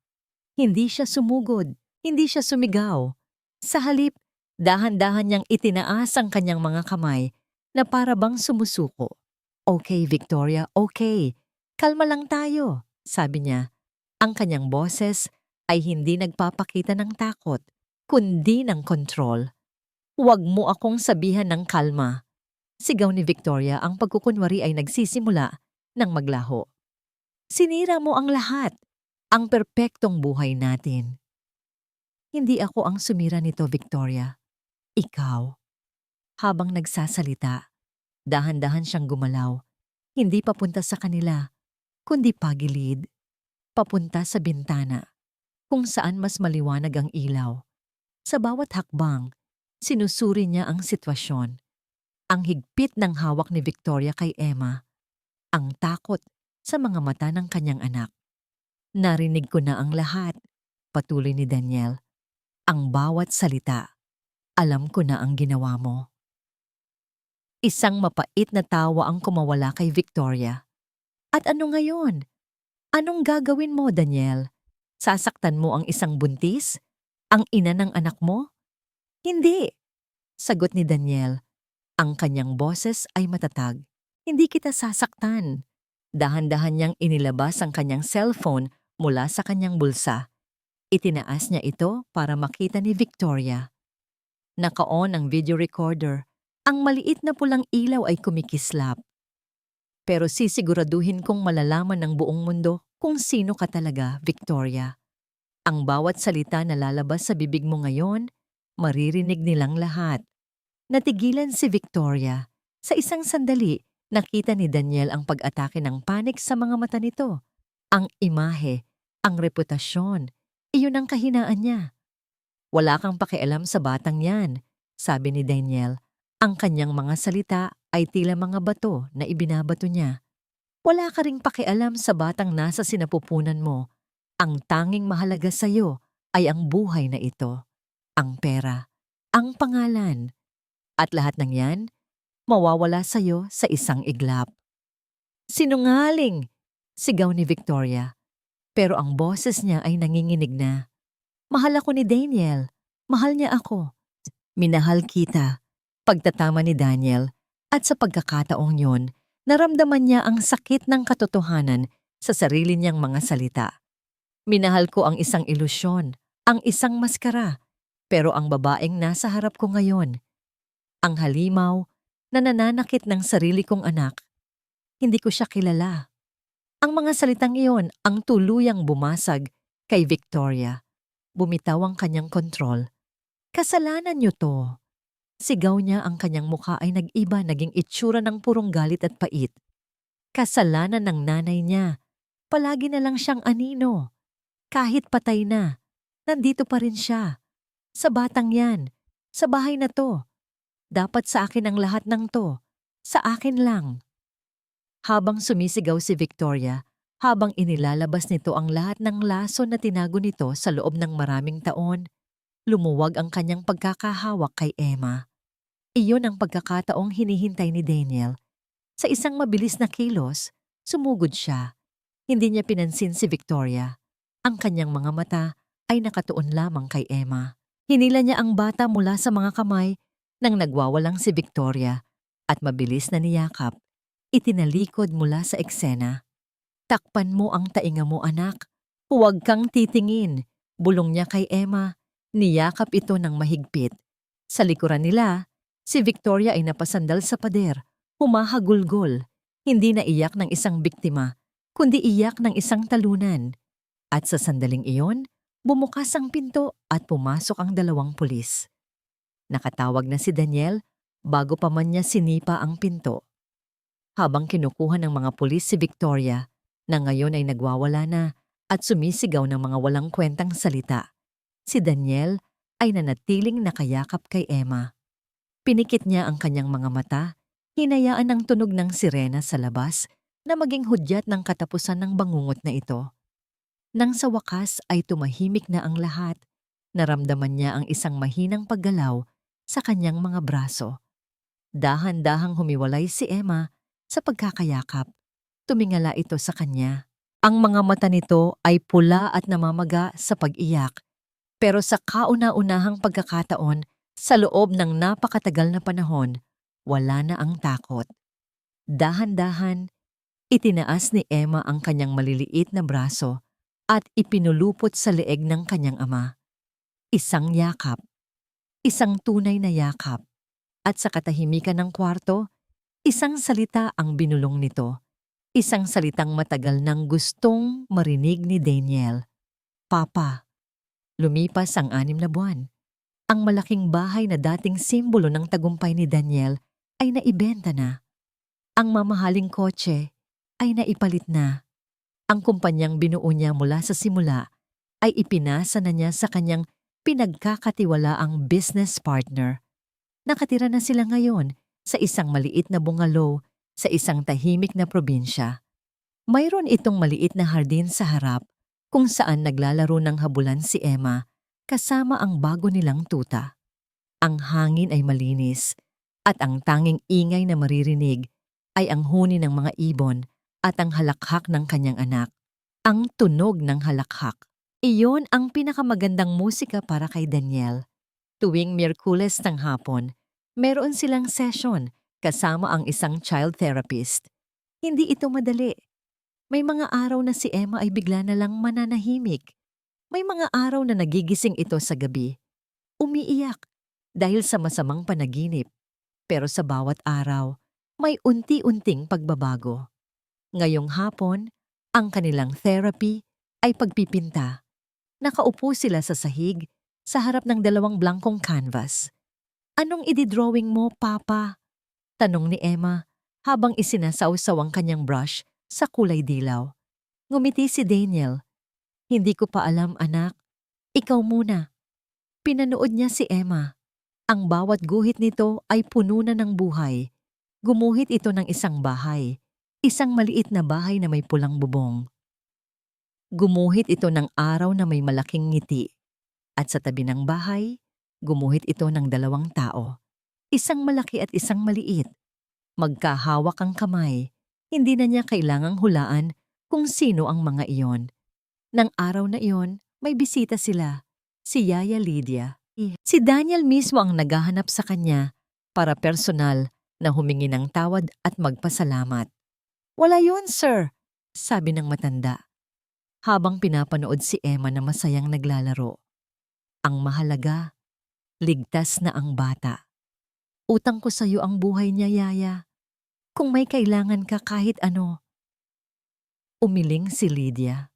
Hindi siya sumugod, hindi siya sumigaw. Sa halip, dahan-dahan niyang itinaas ang kanyang mga kamay na para bang sumusuko. "Okay, Victoria, okay. Kalma lang tayo," sabi niya. Ang kanyang boses ay hindi nagpapakita ng takot, kundi ng kontrol. "Huwag mo akong sabihan ng kalma." Sigaw ni Victoria, ang pagkukunwari ay nagsisimula ng maglaho. "Sinira mo ang lahat, ang perpektong buhay natin." "Hindi ako ang sumira nito, Victoria. Ikaw." Habang nagsasalita, dahan-dahan siyang gumalaw. Hindi papunta sa kanila, kundi pagilid. Papunta sa bintana, kung saan mas maliwanag ang ilaw. Sa bawat hakbang, sinusuri niya ang sitwasyon. Ang higpit ng hawak ni Victoria kay Emma. Ang takot sa mga mata ng kanyang anak. "Narinig ko na ang lahat," patuloy ni Daniel. "Ang bawat salita. Alam ko na ang ginawa mo." Isang mapait na tawa ang kumawala kay Victoria. "At ano ngayon? Anong gagawin mo, Daniel? Sasaktan mo ang isang buntis? Ang ina ng anak mo?" "Hindi," sagot ni Daniel. Ang kanyang boses ay matatag. "Hindi kita sasaktan." Dahan-dahan niyang inilabas ang kanyang cellphone mula sa kanyang bulsa. Itinaas niya ito para makita ni Victoria. Naka-on ang video recorder. Ang maliit na pulang ilaw ay kumikislap. "Pero sisiguraduhin kong malalaman ng buong mundo kung sino ka talaga, Victoria. Ang bawat salita na lalabas sa bibig mo ngayon, maririnig nilang lahat." Natigilan si Victoria. Sa isang sandali, nakita ni Daniel ang pag-atake ng panik sa mga mata nito. Ang imahe, ang reputasyon, iyon ang kahinaan niya. "Wala kang pakialam sa batang yan," sabi ni Daniel. Ang kanyang mga salita ay tila mga bato na ibinabato niya. "Wala ka ring pakialam sa batang nasa sinapupunan mo. Ang tanging mahalaga sa iyo ay ang buhay na ito, ang pera, ang pangalan. At lahat ng yan, mawawala sa iyo sa isang iglap." "Sinungaling!" sigaw ni Victoria. Pero ang boses niya ay nanginginig na. "Mahal ako ni Daniel. Mahal niya ako." "Minahal kita." Pagtatama ni Daniel, at sa pagkakataong yun, naramdaman niya ang sakit ng katotohanan sa sarili niyang mga salita. "Minahal ko ang isang ilusyon, ang isang maskara, pero ang babaeng nasa harap ko ngayon, ang halimaw na nananakit ng sarili kong anak, hindi ko siya kilala." Ang mga salitang iyon ang tuluyang bumasag kay Victoria. Bumitaw ang kanyang kontrol. "Kasalanan niyo to." Sigaw niya, ang kanyang mukha ay nag-iba, naging itsura ng purong galit at pait. Kasalanan ng nanay niya. Palagi na lang siyang anino. Kahit patay na, nandito pa rin siya. Sa batang yan, sa bahay na to. Dapat sa akin ang lahat ng to. Sa akin lang. Habang sumisigaw si Victoria, habang inilalabas nito ang lahat ng lason na tinago nito sa loob ng maraming taon, lumuwag ang kanyang pagkakahawak kay Emma. Iyon ang pagkakataong hinihintay ni Daniel. Sa isang mabilis na kilos, sumugod siya. Hindi niya pinansin si Victoria. Ang kanyang mga mata ay nakatuon lamang kay Emma. Hinila niya ang bata mula sa mga kamay nang nagwawalang si Victoria at mabilis na niyakap. Itinalikod mula sa eksena. "Takpan mo ang tainga mo, anak. Huwag kang titingin," bulong niya kay Emma. Niyakap ito ng mahigpit. Sa likuran nila, si Victoria ay napasandal sa pader, humahagulgol. Hindi na iyak ng isang biktima, kundi iyak ng isang talunan. At sa sandaling iyon, bumukas ang pinto at pumasok ang dalawang pulis. Nakatawag na si Daniel bago pa man niya sinipa ang pinto. Habang kinukuha ng mga pulis si Victoria, na ngayon ay nagwawala na at sumisigaw ng mga walang kwentang salita, si Daniel ay nanatiling nakayakap kay Emma. Pinikit niya ang kanyang mga mata, hinayaan ang tunog ng sirena sa labas na maging hudyat ng katapusan ng bangungot na ito. Nang sa wakas ay tumahimik na ang lahat, naramdaman niya ang isang mahinang paggalaw sa kanyang mga braso. Dahan-dahang humiwalay si Emma sa pagkakayakap. Tumingala ito sa kanya. Ang mga mata nito ay pula at namamaga sa pag-iyak. Pero sa kauna-unahang pagkakataon, sa loob ng napakatagal na panahon, wala na ang takot. Dahan-dahan, itinaas ni Emma ang kanyang maliliit na braso at ipinulupot sa leeg ng kanyang ama. Isang yakap. Isang tunay na yakap. At sa katahimikan ng kwarto, isang salita ang binulong nito. Isang salitang matagal nang gustong marinig ni Daniel. "Papa." Lumipas ang 6 na buwan. Ang malaking bahay na dating simbolo ng tagumpay ni Daniel ay naibenta na. Ang mamahaling kotse ay naipalit na. Ang kumpanyang binuo niya mula sa simula ay ipinasa na niya sa kanyang pinagkakatiwalaang business partner. Nakatira na sila ngayon sa isang maliit na bungalow sa isang tahimik na probinsya. Mayroon itong maliit na hardin sa harap kung saan naglalaro ng habulan si Emma kasama ang bago nilang tuta. Ang hangin ay malinis at ang tanging ingay na maririnig ay ang huni ng mga ibon at ang halakhak ng kanyang anak. Ang tunog ng halakhak. Iyon ang pinakamagandang musika para kay Daniel. Tuwing Miyerkules ng hapon, meron silang session kasama ang isang child therapist. Hindi ito madali. May mga araw na si Emma ay bigla na lang mananahimik. May mga araw na nagigising ito sa gabi. Umiiyak dahil sa masamang panaginip. Pero sa bawat araw, may unti-unting pagbabago. Ngayong hapon, ang kanilang therapy ay pagpipinta. Nakaupo sila sa sahig sa harap ng 2 blankong canvas. "Anong ididrawing mo, Papa?" tanong ni Emma habang isinasaw-saw ang kanyang brush sa kulay dilaw. Ngumiti si Daniel. "Hindi ko pa alam, anak. Ikaw muna." Pinanood niya si Emma. Ang bawat guhit nito ay puno na ng buhay. Gumuhit ito ng isang bahay. Isang maliit na bahay na may pulang bubong. Gumuhit ito ng araw na may malaking ngiti. At sa tabi ng bahay, gumuhit ito ng 2 tao. Isang malaki at isang maliit. Magkahawak ang kamay. Hindi na niya kailangang hulaan kung sino ang mga iyon. Nang araw na iyon, may bisita sila. Si Yaya Lydia. Si Daniel mismo ang naghahanap sa kanya para personal na humingi ng tawad at magpasalamat. "Wala yun, sir," sabi ng matanda. Habang pinapanood si Emma na masayang naglalaro. Ang mahalaga, ligtas na ang bata. "Utang ko sa iyo ang buhay niya, Yaya. Kung may kailangan ka kahit ano." Umiling si Lydia.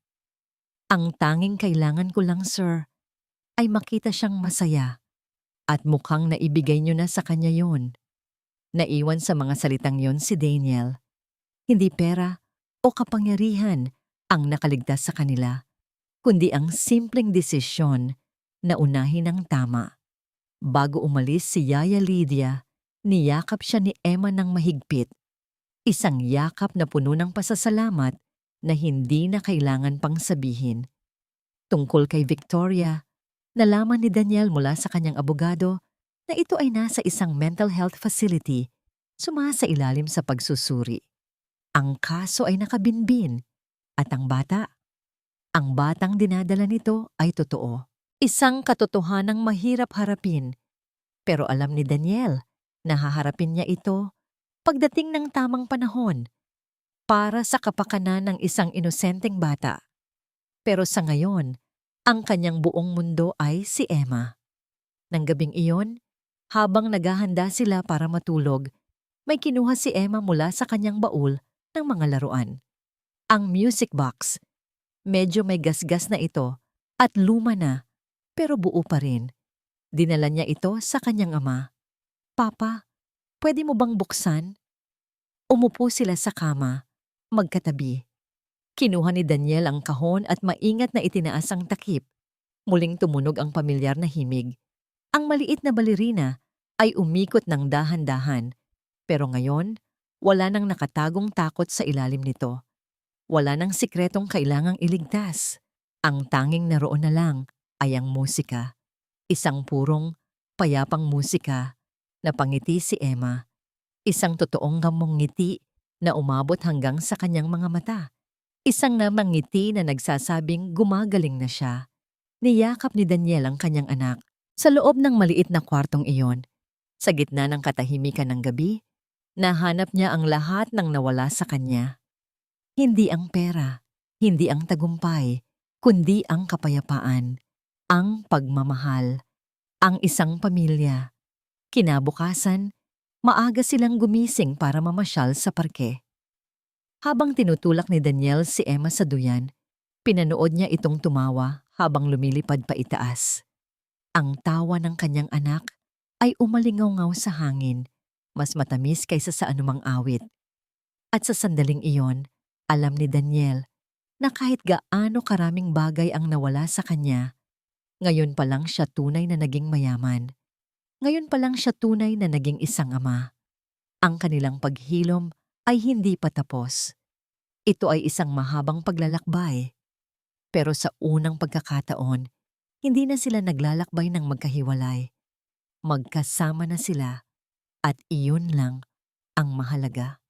"Ang tanging kailangan ko lang, sir, ay makita siyang masaya. At mukhang naibigay niyo na sa kanya yon." Naiwan sa mga salitang yon si Daniel. Hindi pera o kapangyarihan ang nakaligtas sa kanila, kundi ang simpleng desisyon na unahin ang tama. Bago umalis si Yaya Lydia, niyakap siya ni Emma ng mahigpit. Isang yakap na puno ng pasasalamat na hindi na kailangan pang sabihin. Tungkol kay Victoria, nalaman ni Daniel mula sa kanyang abogado na ito ay nasa isang mental health facility, sumasailalim sa pagsusuri. Ang kaso ay nakabinbin at ang batang dinadala nito ay totoo. Isang katotohanang mahirap harapin, pero alam ni Daniel na haharapin niya ito pagdating ng tamang panahon para sa kapakanan ng isang inosenteng bata. Pero sa ngayon, ang kanyang buong mundo ay si Emma. Nang gabing iyon, habang naghahanda sila para matulog, may kinuha si Emma mula sa kanyang baul ng mga laruan. Ang music box. Medyo may gasgas na ito at luma na, pero buo pa rin. Dinala niya ito sa kanyang ama. Papa, pwede mo bang buksan? Umupo sila sa kama, magkatabi. Kinuha ni Daniel ang kahon at maingat na itinaas ang takip. Muling tumunog ang pamilyar na himig. Ang maliit na balerina ay umikot ng dahan-dahan. Pero ngayon, wala nang nakatagong takot sa ilalim nito. Wala nang sikretong kailangang iligtas. Ang tanging naroon na lang ay ang musika. Isang purong, payapang musika na pangiti si Emma. Isang totoong gamong ngiti na umabot hanggang sa kanyang mga mata. Isang namang ngiti na nagsasabing gumagaling na siya. Niyakap ni Daniel ang kanyang anak sa loob ng maliit na kwartong iyon. Sa gitna ng katahimikan ng gabi, nahanap niya ang lahat ng nawala sa kanya. Hindi ang pera, hindi ang tagumpay, kundi ang kapayapaan, ang pagmamahal, ang isang pamilya. Kinabukasan, maaga silang gumising para mamasyal sa parke. Habang tinutulak ni Daniel si Emma sa duyan, pinanood niya itong tumawa habang lumilipad pa itaas. Ang tawa ng kanyang anak ay umalingaw-ngaw sa hangin, mas matamis kaysa sa anumang awit. At sa sandaling iyon, alam ni Daniel na kahit gaano karaming bagay ang nawala sa kanya, ngayon pa lang siya tunay na naging mayaman. Ngayon pa lang siya tunay na naging isang ama. Ang kanilang paghilom ay hindi pa tapos. Ito ay isang mahabang paglalakbay. Pero sa unang pagkakataon, hindi na sila naglalakbay ng magkahiwalay. Magkasama na sila at iyon lang ang mahalaga.